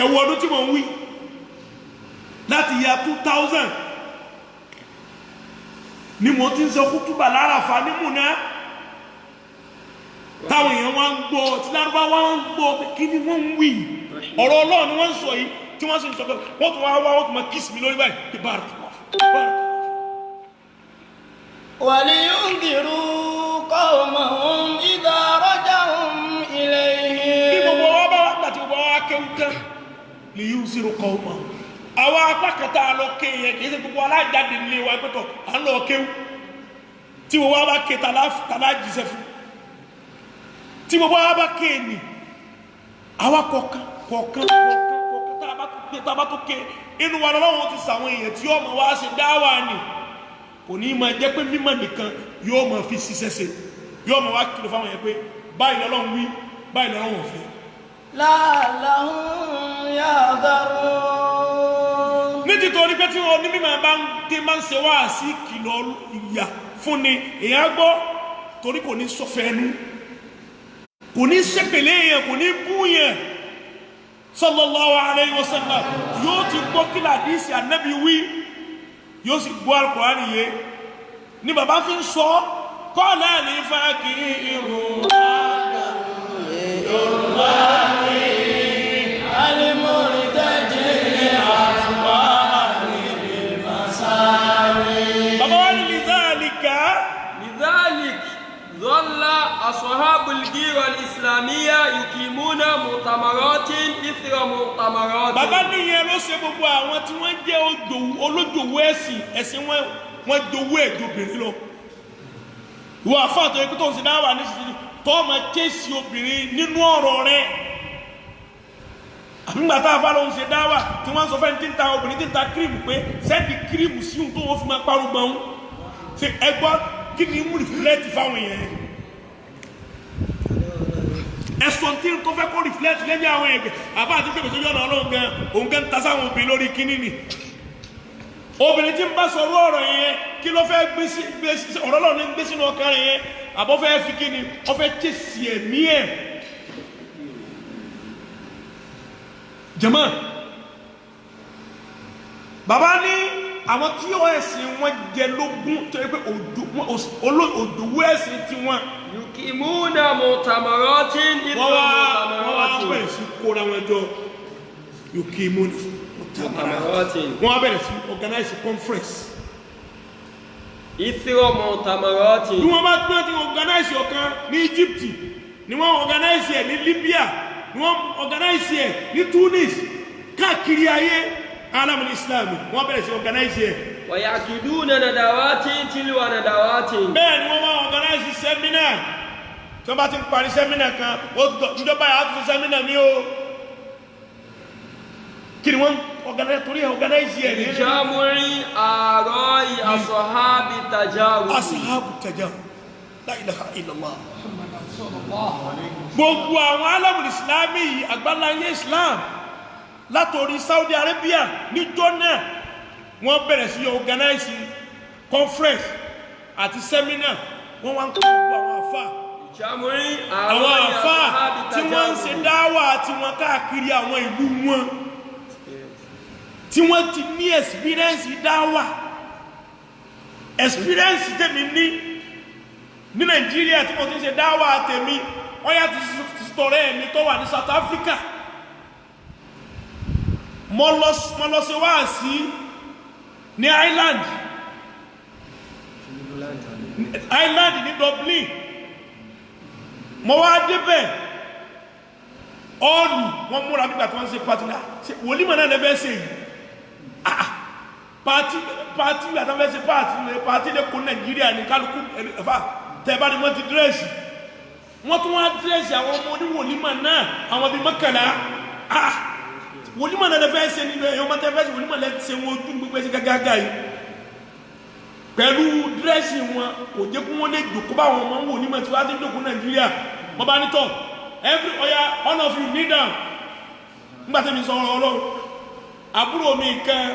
ẹ̀wọ̀ ọdún tí mo ń wí láti ya 2000 ni mo ti ń sọ kútúbà l'Árafà ní Múnà táwọn èèyàn wá ń gbọ́ tí lárúbá wá ń gbọ́ kí ni wọ́n ń wí ọ̀rọ̀ Ọlọ́run ni wọ́n ń sọ yìí tí wọ́n sì ń sọ pé wọ́n tún wọ́n tún máa kíìsì mi lórí báyìí bí barakallahu. ولينذروا قومهم إذا رجعوا إليهم. bí gbogbo wa bá wà gbàtí gbogbo wa kéwù tán liyunziru qawmahum àwọn apákàtà lọ ké yẹn kì í ṣe gbogbo alájáde nílé wa pẹ́tọ̀ à ń lọ kéwù tí gbogbo wa bá ké tàlá jíṣẹ́ fún tí gbogbo wa bá ké ní àwa kọ̀ọ̀kan tá a bá tó ké inú wa lọ́wọ́ ti sàwọn èèyàn tí yóò máa wá ṣe dáwà ni kò ní máa jẹ́ pé mímọ̀ nìkan yóò máa fi ṣiṣẹ́ ṣe yóò máa wá kìlọ̀ fáwọn èèyàn pé báyìí lọ́lọ́run wí báyìí lọ́lọ́run fẹ́. لعلهم يحذرون. ní títorí pé tí wọn ní mímọ̀ bá ń dé máa ń ṣe wá sí kìlọ̀ ìyà fún ni èèyàn gbọ́ torí kò ní sọfẹ́nu kò ní sẹ́pẹ̀lẹ́ èèyàn kò ní bú yẹn sallallahu alayhi wa sallam yóò ti gbọ́ kí làdísì ànábì wí yóò sì gbọ́ Al-Qur'ani yé ní bàbá fi ń sọ kọ́lá ní fàákì irun ظل أصحاب الجيرة الإسلامية يقيمون مؤتمرات إثر مؤتمرات. bàbá nìyẹn ló ṣe gbogbo àwọn tí wọ́n jẹ́ olójòwò ẹ̀sìn wọn jowó ẹ̀jọ̀bìnrin lọ. ìwọ àfáàtọ̀ ẹ̀kú tó ń ṣe dáwà nísìsiyìí tó ọmọ kéèsì obìnrin nínú ọ̀rọ̀ rẹ̀. àbígbà tá a bá lọ ń ṣe dáwà tí wọ́n sọ fẹ́ tí ń ta obìnrin tí ń ta kírímù pé sẹ́ẹ̀dì kírímù sí ohun tó wọ́n fi máa parun gbọ̀n ṣe ẹgbọ́n kí ni mú rìflẹ́tì fáwọn èèyàn ẹ̀sùn tí tó fẹ́ kó rìflẹ́tì lẹ́yìn àwọn ẹ̀gbẹ̀ àbá àti pé pèsè yọ̀nà ọlọ́run gan òun gan ta sáwọn obìnrin lórí kíní ni obìnrin tí ń bá sọ ọ̀rọ̀ yẹn kí ló fẹ́ gbé sí ọ̀rọ̀ lọ́run ní gbé sínú ọkàn rẹ̀ yẹn àbọ̀ fẹ́ fi kíni ó fẹ́ tẹ̀sí ẹ̀mí ẹ̀ jàmá bàbá ní àwọn tí ó ẹ̀sìn wọn jẹ lógún tó yẹ pé òdòwú ẹ̀sìn tí wọn. yukimuna mu'tamaratin ìfẹ́ mu'tamaratin. wọ́n wá bẹ̀rẹ̀ sí kóra wọn jọ yukimuna mu'tamaratin. wọ́n wá bẹ̀rẹ̀ sí organize conference. ìfẹ́ mu'tamaratin. bí wọ́n bá gbé ti organize ọ̀kan ní Egypt ni wọ́n organize ẹ̀ ní Libya ni wọ́n organize ẹ̀ ní Tunis káàkiri ayé alamul islami wọ́n bẹ̀rẹ̀ sí organize ẹ̀. wàyàkìdúnà nàdàwátì tìlúwà nàdàwátì. bẹ́ẹ̀ ni wọ́n máa organize seminar tí wọ́n bá ti ń parí seminar kan ìjọba yà á tún seminar mi o kí ni wọ́n organize torí ẹ̀ organize ẹ̀. ìjàmùrí àrọ́yì asọ̀hábì tajáwùrù. asọ̀hábì tajáwùrù la ilaha illallah. gbogbo àwọn alamul islami yìí àgbáláyé islam látorí Saudi Arabia níjọ́ náà wọ́n bẹ̀rẹ̀ sí organize conference àti seminar wọ́n wá ń kọ́ gbogbo àwọn àfà àwọn àfà tí wọ́n ń ṣe dáwà tí wọ́n káàkiri àwọn ìlú wọn tí wọ́n ti ní experience dáwà experience tèmi ní Nàìjíríà tí mo ti ń ṣe dáwà tèmi wọ́n yá ti sọ̀rọ̀ ẹ̀mí tó wà ní South Africa mo lọ ṣe wáàsí ní Ireland ní Dublin mo wá débẹ̀ ọ́ọ̀lù wọ́n múra nígbà tí wọ́n ṣe pàtí náà wòlímọ̀ náà lẹ́fẹ́ ṣe yìí pàtí ìgbà tí wọ́n fẹ́ ṣe pàtí lẹ́kọ̀ọ́ Nàìjíríà ní kálukú ẹ̀fà tẹ́ẹ̀bá ni wọ́n ti dírẹ́sì wọ́n tún wá dírẹ́sì àwọn ọmọ oníwòlímọ̀ náà àwọn bíi mọ́kànlá wòlímọ̀ náà lẹ́fẹ́ ṣe níbẹ̀ ẹ̀yọ́ máa tẹ́fẹ́ ṣe wòlímọ̀ lẹ́ṣẹ̀ wọn ojú gbogbo ẹ̀ṣẹ̀ gágágá yìí pẹ̀lú dírẹ́sì wọn kò jẹ́ kó wọ́n lè jòkó bá àwọn ọmọ wòlímọ̀ tí wọ́n á ti dòkó Nàìjíríà wọ́n bá nítọ̀ every all of you kneel down nígbà tí mi sọ ọ̀rọ̀ Ọlọ́run àbúrò mi kan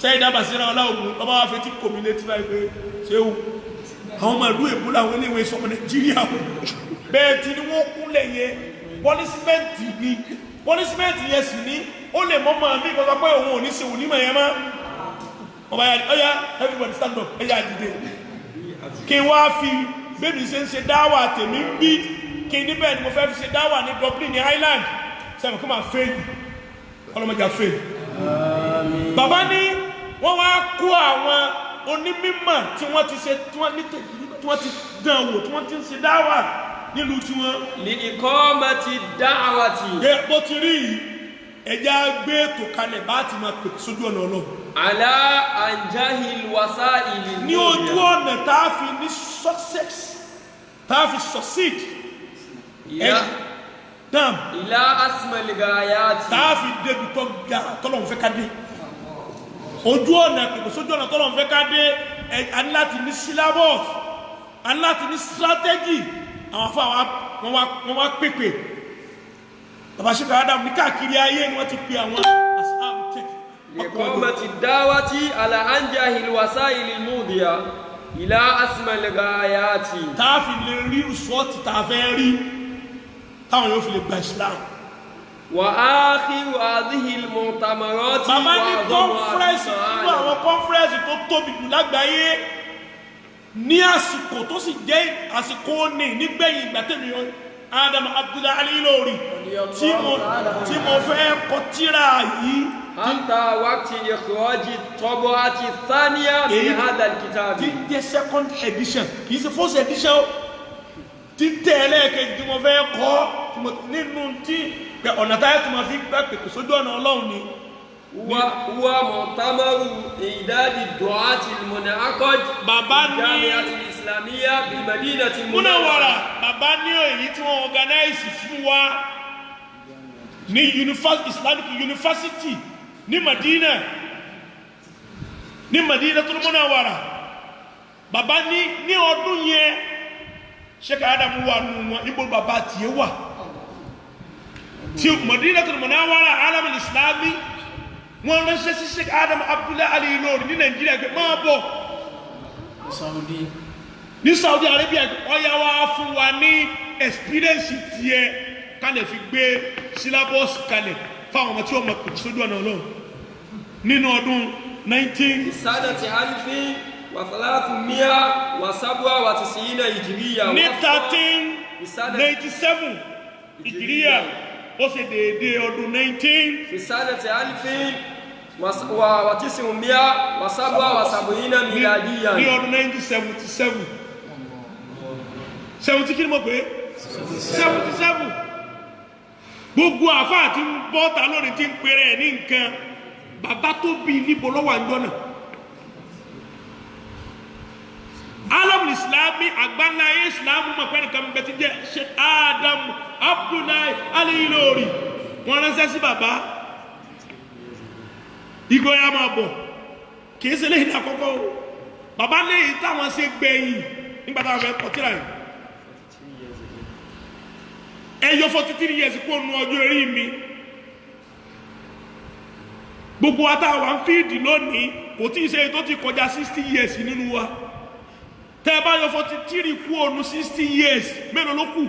sẹ́yìn dábàá sí ọlá ògùn ọba wa fetí kò mí létí báyìí pé ṣé o àwọn ọmọ ìlú èbúlà àwọn iléèwé sọmọ Nàìjíríà bẹ́ẹ̀ tí ni wọ́n kúnlẹ̀ yẹn pọ́nísímẹ́ǹtì yẹn sì ní ó lè mọ́mọ́ mi kọ́ sọ pé òun ò ní ṣe wòlímọ̀ yẹn mọ́ ọba yà ọyá everybody stand up ẹ̀yà àdìdè kí n wá fi bébì ṣe ń ṣe dáwà tèmi ń bí kí n níbẹ̀ ni mo fẹ́ fi ṣe dáwà ní Dublin ní Ireland sẹ́mi kó máa fẹ́ yìí ọlọ́mọdé àfẹ́ yìí bàbá ní wọ́n wá kó àwọn onímímọ̀ tí wọ́n ti ṣe tí wọ́n ti dán wò tí wọ́n ti ń ṣe dáwà nílùú tí wọ́n. ní ikọ́ ọmọ ti dáwà tì. ẹ bó ti rí yìí ẹja gbé ètò kalẹ̀ bá ti máa pè sójú ọ̀nà Ọlọ́run. àlá anjahil wasa ìlú. ní ojú ọ̀nà tá a fi ní success tá a fi succeed. ìlà asmaligayati. tá a fi débi tó ga tọ́lọ́run fẹ́ ká dé ojú ọ̀nà pẹ̀lú sójú ọ̀nà tọ́lọ̀ ń fẹ́ ká dé aláti ní syllabus aláti ní strategy àwọn afọ wọn wá pèpè bàbá ṣe kàádà ní káàkiri ayé ni wọ́n ti pe àwọn asáàbù tẹ́kì liqamati da'wati ala anjahil wasailil mudiya ila asmal ghayati táàfin lè rí rìsọ́ọ̀tì tààfẹ́ rí táwọn yóò fi lè gba Islam wà áàkìrù àdíhìl mọ̀tàmọ̀rọ̀ tí wà àwọn kọ́nfẹ́rẹ́sì tó tóbi jù lágbàáyé ní àsìkò tó sì jẹ́ àsìkò ní nígbẹ̀yìn ìgbàtẹ̀mí Adam Abdullahi Al-Ilory tí mo fẹ́ kọ tírà yìí hatta waqti ikhraji tab'ati thaniya min hadha al-kitab tí jẹ́ second edition kìí ṣe first edition tí tẹ̀lé kejì tí mo fẹ́ kọ́ nínú tí ọ̀nà táyà tó máa fi gbá pèpè sójú ọ̀nà Ọlọ́run ni. wà mọ̀tàmọ́rù ìdádì du'ati al-mun'aqad bàbá ní jami'ati al-islamiyya bil madinati al-munawwara bàbá ní èyí tí wọ́n organize fún wa ní Islamic University ní Madinatul Munawwara bàbá ní ọdún yẹn Sheikh Adam wà nù wọn níbo bàbá tiẹ̀ wà tí Madinatul Munawwara alam al-islami wọ́n ránṣẹ́ sí Sheikh Adam Abdullahi Al-Ilory ní Nàìjíríà pé máa bọ̀ ní Saudi Arabia ọya wá fún wa ní experience tiẹ̀ kálẹ̀ fi gbé syllabus kalẹ̀ fáwọn ọmọ tí wọ́n mọ̀ pẹ̀lú sójú ọ̀nà Ọlọ́run nínú ọdún 19 ìsádàtì alifin wà fàlàfù míà wà sábúà wà ti sìyínà ìjìríyà ní 1397 ìjìríyà ó sì dèédé ọdún 19 ìsádàtì alifin wà ti sìyínà míà wà sábúà wà sàbòyínà mìládìyà ní ọdún 1977 70 kí ni mo pé 77 gbogbo àfáà tí ń bọ́ta lórí tí ń pèrè ní nǹkan bàbá tó bí níbo lọ́wọ́ àjọ náà alamul islami àgbáńláyé islamu mọ̀ pẹ́ẹ́nì kan bẹ́ẹ̀ ti jẹ́ Sheikh Adam Abdullahi Al-Ilory wọ́n ránṣẹ́ sí bàbá ìgbóyà máa bọ̀ kìí ṣe léyìn àkọ́kọ́ o bàbá léyìn táwọn ṣe gbẹ̀yìn nígbà táwọn fẹ́ kọtíra yìí ẹyọ 43 years kó nu ọjọ́ orí mi gbogbo àtàwọn fíìdì lónìí kò tí ì ṣe tó ti kọjá 60 years nínú wa tẹ́ bá yọ 43 kú ònú 60 years mélòó ló kù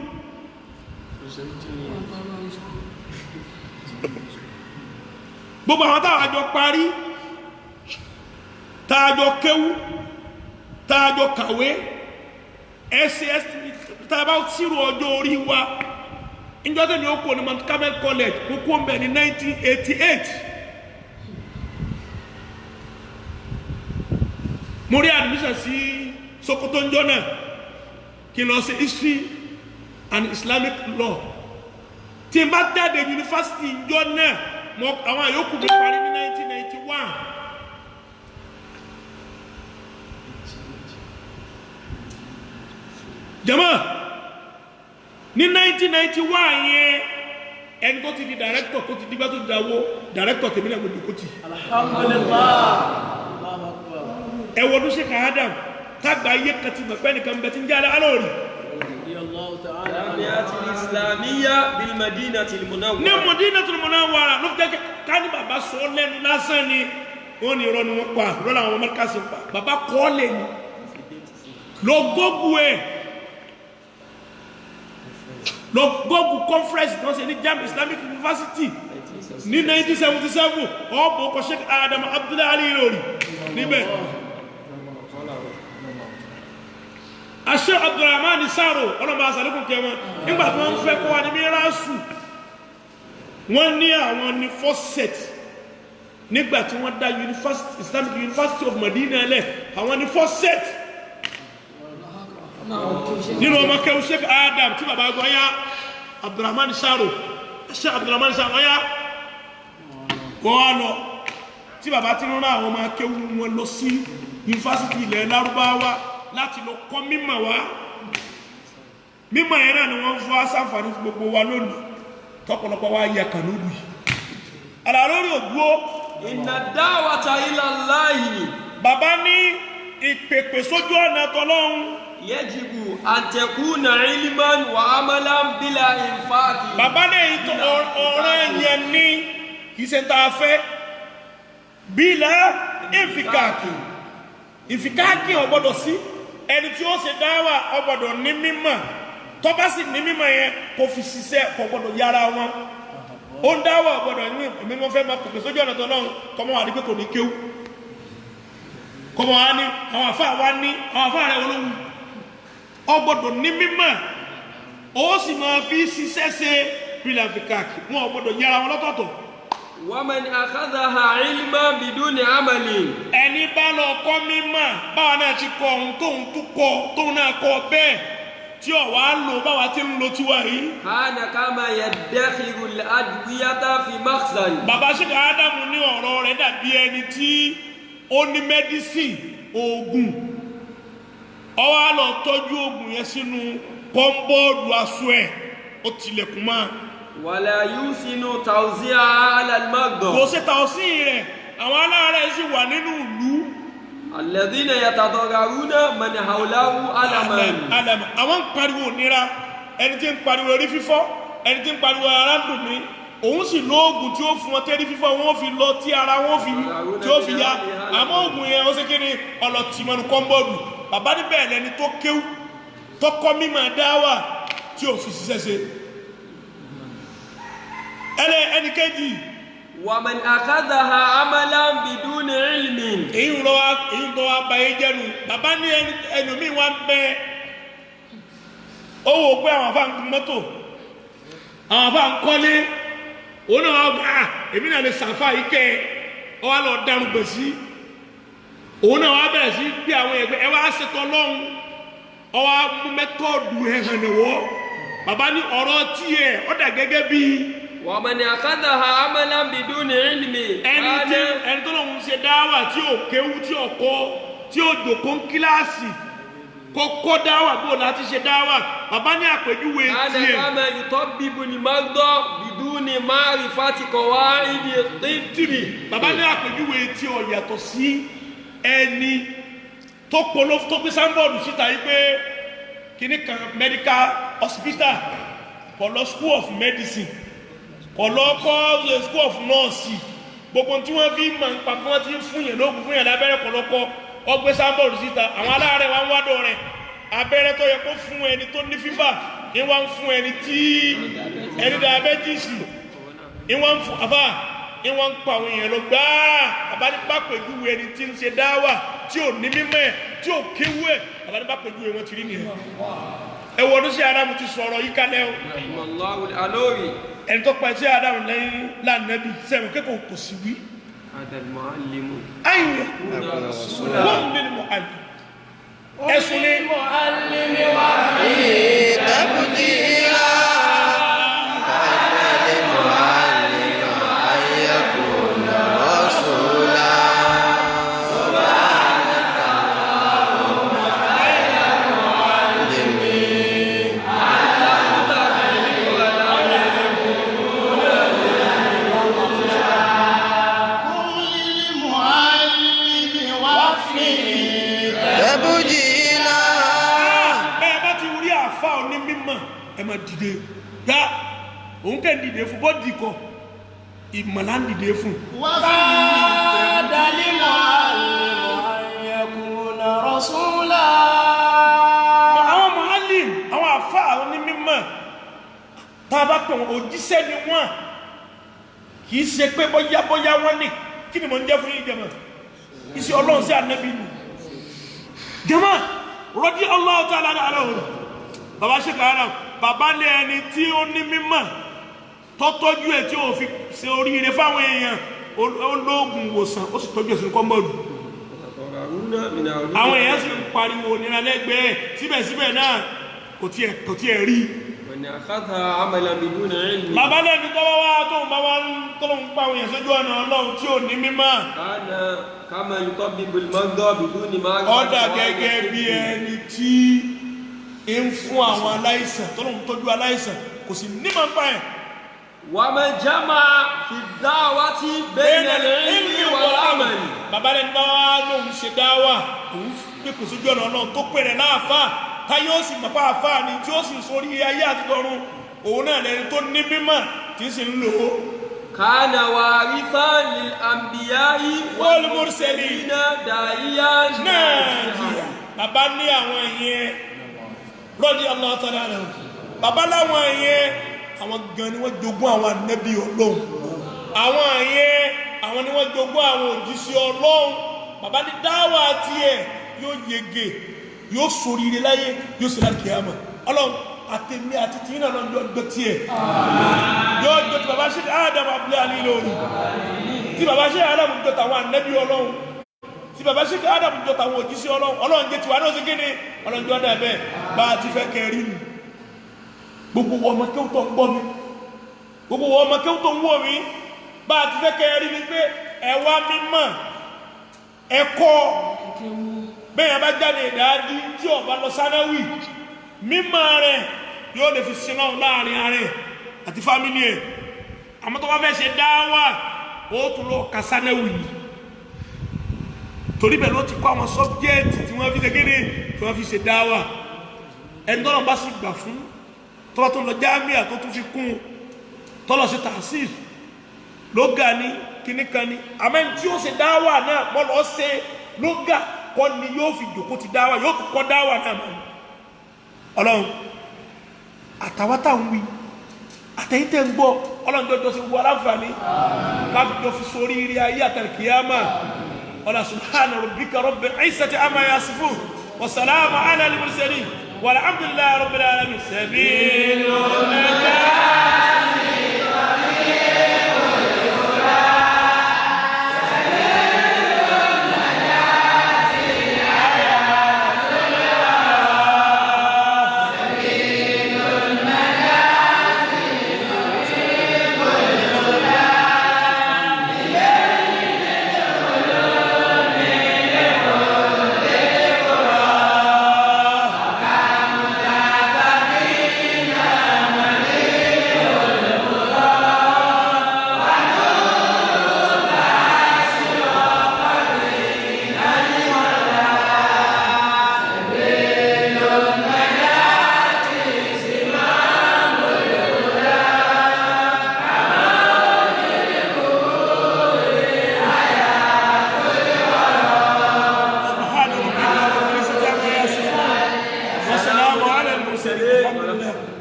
gbogbo àwọn táwọn àjọ parí tààjọ kéwú tààjọ kàwé SCS tàbá sírò ọjọ́ orí wa ìjọ́tẹ̀ ni ó kò ní Mount Carmel College ó kó mbẹ̀ ní 1988 mo rí admission sí Sokoto njọ́ náà kí n lọ sí history and Islamic law tí n bá jáde yunifásitì ìjọ náà mọ àwọn àyókù mi parí ní 1991 jama ní 1991 yẹn ẹni tó ti di director tó ti dìgbà tó ti dáwó director tèmi náà gbogbo kò tí alhamdulillah ẹwọ́dún Sheikh Adam tágbà ayé kàtí mọ̀pẹ́ nìkan bẹ̀ tí ń jáde alóòrì jami'ati islamiyya bil madinati al munawwara ní Madinatul Munawwara ló jẹ́ ká ní bàbá sọ lẹ́nu lásán ni wọ́n ní irọ́ ni wọ́n pa irọ́ làwọn mẹ́ríkàsì pa bàbá kọ́ lè ní lọ gógù ẹ̀ lọ gógù conference tó ṣe ní Jam Islamic University ní 1977 ọ̀bọ̀ kọ́ Sheikh Adam Abdullahi Ali lórí níbẹ̀ Sheikh Abdulrahman Saro ọlọ́mọ àṣàlùkùn kẹwọn nígbà tí wọ́n fẹ́ kọ́ wa ní mìíràsù wọ́n ní àwọn ní fọ́sẹ̀t nígbà tí wọ́n dá Islamic University of Medina lẹ̀ àwọn ní fọ́sẹ̀t nínú ọmọ kẹwù Sheikh Adam tí bàbá gbọ́ ya Abdulrahman Saro Sheikh Abdulrahman Saro ya wọ́n wá lọ tí bàbá tí wọ́n rán àwọn ọmọ kẹwù wọn lọ sí yunifásitì ilẹ̀ Lárúbáwá láti lọ kọ́ mímọ̀ wá mímọ̀ yẹn náà ni wọ́n fọ́ asáǹfàní gbogbo wa lónìí tọ́pọ̀lọpọ̀ wá yẹ kànúbì alàlórí òdúó inna da'wata ila Allahi bàbá ní ìpèpè sójú ọ̀nà tọ́lọ́hun yajibu an takuna ilman wa amalan bila infaqi bàbá ní ìtọ́ ọ̀rẹ́ yẹn ní ìṣẹ́ntàfẹ́ bila ìfikàkì ọgbọ́dọ̀ sí ẹni tí ó ṣe dáwà ọgbọ́dọ̀ ní mímọ̀ tó bá sì ní mímọ̀ yẹn kò fi ṣiṣẹ́ kò gbọ́dọ̀ yára wọn ó ń dáwà ọgbọ́dọ̀ ní mímọ̀ fẹ́ máa pèpè sójú ọ̀nà tó náà kọmọ wà ní pé kò ní kéwú kọmọ wà ní àwọn àfáà wá ní àwọn àfáà rẹ̀ olóhùn ọgbọ́dọ̀ ní mímọ̀ ó sì máa fi ṣiṣẹ́ ṣe bílẹ̀ àfikàkì wọn ọgbọ́dọ̀ yára wọn lọ́tọ̀ọ̀tọ̀ waman akhadhaha ilman biduni amalin ẹni bá lọ kọ́ mímọ̀ báwa náà ti kọ ohun tóun tún kọ tóun náà kọ bẹ́ẹ̀ tí ọ̀ wá lò báwa ti ń lo tiwa yìí. kana kama yaddakhiru al-adwiyata fi makhzan. bàbá Sheikh Ádámù ní ọ̀rọ̀ rẹ̀ dàbí ẹni tí ó ní mẹ́dísìn oògùn ó wá lọ tọ́jú oògùn yẹn sínú kọ́ńbọ́ọ̀dù aṣọ ẹ̀ ó tilẹ̀kùn máa. wàlá yusinu tawzi'a ala al-maghdab. kò ṣe tàwsí rẹ̀ àwọn aláàárẹ̀ sì wà nínú ìlú. alladhina yatadarraruna man hawlahu alaman. àwọn ń pariwo nira ẹni tí ń pariwo orí fífọ́ ẹni tí ń pariwo ara dùn mí òun sì lóògùn tí ó fún wọn tẹ́rí fífọ́ wọn fi lọ tí ara wọn tí ó fi ya àmọ́ oògùn yẹn ó ṣe kí ni ọlọ́tìmọ́nù kọ́ńbọ́ọ̀dù bàbá níbẹ̀ lẹni tó kéwú tó kọ́ mímọ̀ dáwà tí ò fi ṣiṣẹ́ ṣe. ẹni kejì. ومن أخذها عملا بدون علم. èyí ń lọ wá ba yé jẹ́nu bàbá ní ẹlòmíì wá ń bẹ ó wò pé àwọn afá ń gun mọ́tò àwọn afá ń kọ́lé òun náà wá gbà èmi náà lè sàfà yìí kẹ́ ọ wá lọ dànù gbè sí òun náà wá bẹ̀rẹ̀ sí bí àwọn ẹgbẹ́ ẹ wá ṣètò ọlọ́run ọ wá mú mẹ́tọ́ọ̀dù ẹ̀ hàn níwọ́ bàbá ní ọ̀rọ̀ tiẹ̀ ó dà gẹ́gẹ́ bíi. ومن أخذها عملا بدون علم ẹni tó lóun ṣe dáwà tí ò kéwú tí ò kọ́ tí ò jòkó ń kíláàsì kọ́kọ́ dáwà bó láti ṣe dáwà bàbá ní àpèjúwe tiẹ̀. كان كما يطبب المرضى بدون معرفة قواعد الطب. bàbá ní àpèjúwe tí ò yàtọ̀ sí ẹni tó polówó tó gbé sáńbọ̀dù síta yìí pé kíní kan medical hospital for law school of medicine kọ̀lọ́kọ́ school of nurse gbogbo tí wọ́n fi mọ̀ nípa bí wọ́n ti ń fún yẹn lóògùn fún yẹn lábẹ́rẹ́ kọ̀lọ́kọ́ ọgbẹ́ sábọ̀dù síta àwọn aláàárẹ̀ wa ń wádọ̀ rẹ̀ abẹ́rẹ́ tó yẹ kó fún ẹni tó ní fífà ní wọ́n ń fún ẹni tí ẹni diabetes ní wọ́n ń fún àfà ní wọ́n ń pa àwọn èèyàn lọ gbáà àbádìpá pẹ̀júwe ẹni tí ń ṣe dáwà tí ò ní mímọ́ ẹ̀ tí ò kéwú ẹ̀ àbádìpá pẹ̀júwe wọn ti rí nìyẹn ẹ wọ́n sí Ádámù ti sọ̀rọ̀ yìí kalẹ̀ o ẹni tó pa sí Ádámù lẹ́yìn lánàbí sẹ́wọ̀n kẹ́kọ̀ọ́ kò sí wí. ayiwa wọ́n mi ni mo àlè ẹ̀sùn ni. máa dìde gbá òun kẹ́ ń dìde fún bọ́ọ̀dì kọ ìmọ̀lá ń dìde fún. dalí ayẹkùnà rọ̀súnlá. àwọn mu'allim àwọn àfa àwọn onímọ̀ tá a bá pè wọn òjíṣẹ́ ni wọ́n kì í ṣe pé bóyá wọ́n ní kí ni mò ń jẹ́ fún yín jẹ́mọ̀ iṣẹ́ ọlọ́run sí ànábì nù jẹ́mọ̀ rọ́dí Allahu ta'ala aláwọ̀ bàbá ṣe kàárà bàbá lé ẹni tí ó ní mímọ̀ tọ́tọ́jú ẹ̀ tí ó fi ṣe oríire fáwọn èèyàn olóògùn ìwòsàn ó sì tọ́jú ẹ̀sìn kọ́mọ́dù àwọn èèyàn sì ń pariwo nira lẹ́gbẹ̀ẹ́ síbẹ̀síbẹ̀ náà kò tiẹ̀ rí bàbá lẹ́ni tọ́wọ́ wá tóun bá wá tọ́lọ́ ń pa àwọn èèyàn sójú ọ̀nà ọlọ́run tí ò ní mímọ̀ ọ̀dà gẹ́gẹ́ bí ẹni tí ń fún àwọn aláìsàn tọ́lọ́ ń tọ́jú aláìsàn kò sì nímọ̀ pa ẹ̀. ومن جمع في الدعوة بين العلم والعمل bàbá rẹ̀ bá wá lóun ṣe dáwà òun pé kò sójú ọ̀nà náà tó pèrè láàfà táyé ó sì mọ̀pá àfà ni tí ó sì sórí ayé àti tọ̀run òun náà lẹni tó ní mímọ̀ tí sì ń lò ó. كان وارثا للأنبياء والمرسلين داعيا ناجيا bàbá ní àwọn ìyẹn rọ́ọ̀dì Allah ta'ala anhu bàbá láwọn ìyẹn àwọn gan ni wọ́n jogún àwọn ànábì Ọlọ́run àwọn ìyẹn àwọn ni wọ́n jogún àwọn òjíṣẹ́ Ọlọ́run bàbá ní dáwà tiẹ̀ yóò yege yóò ṣoríire láyé yóò sì láti kíyámà Ọlọ́run àtẹ̀mí àti tìyín náà lọ́jọ́ gbé tiẹ̀ yóò gbé tí bàbá ṣe Adam abúlé alẹ́ lórí tí bàbá ṣe Adam gbé tàwọn ànábì Ọlọ́run tí bàbá ṣe Adam gbé tàwọn òjíṣẹ́ Ọlọ́run Ọlọ́run jẹ́ tiwa náà sí kíni Ọlọ́run jọ́ dà bẹ́ẹ̀ bá a ti fẹ́ kẹrí mi gbogbo wọn ọmọ kéwù tó ń gbọ́ mi gbogbo wọn ọmọ kéwù tó ń wò mí bá a ti fẹ́ kẹrí mi pé ẹwà mímọ̀ ẹ̀kọ́ bẹ́ẹ̀ bá jáde ìdájí tí ọba lọ sánáwì mímọ̀ rẹ̀ yóò lè fi sinú láàrin ààrẹ àti fámílì ẹ̀ àmọ́ tó bá fẹ́ ṣe dáwà ó tún lọ ka sánáwì ni torí bẹ́ẹ̀ ló ti kọ́ àwọn sọ́bjẹ́ẹ̀tì tí wọ́n fi ṣe kéde tí wọ́n fi ṣe dáwà ẹni tó lọ́n bá sì gbà fún tọ́lá tó lọ jámíà tó tún fi kún tọ́lọ̀ sí tàṣíf lóga ní kíníkan ní àmẹ́ni tí ó ṣe dáwà náà mọ́ lọ ṣe lóga kọ́ ni yóò fi jòkó ti dáwà yóò kọ́ dáwà náà mọ́ ọlọ́run àtàwátà ń wí àtẹ̀yìntẹ̀ ń gbọ́ ọlọ́run jọjọ sí wọ aláǹfààní láti jọ fi sórí rí ayé àtàlùkìyàmà ọlá subhana rabbika rabbil izzati amma yasifun wa salamun ala al-mursalin walhamdulillahi rabbil alamin sabilun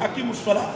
أقيموا الصلاة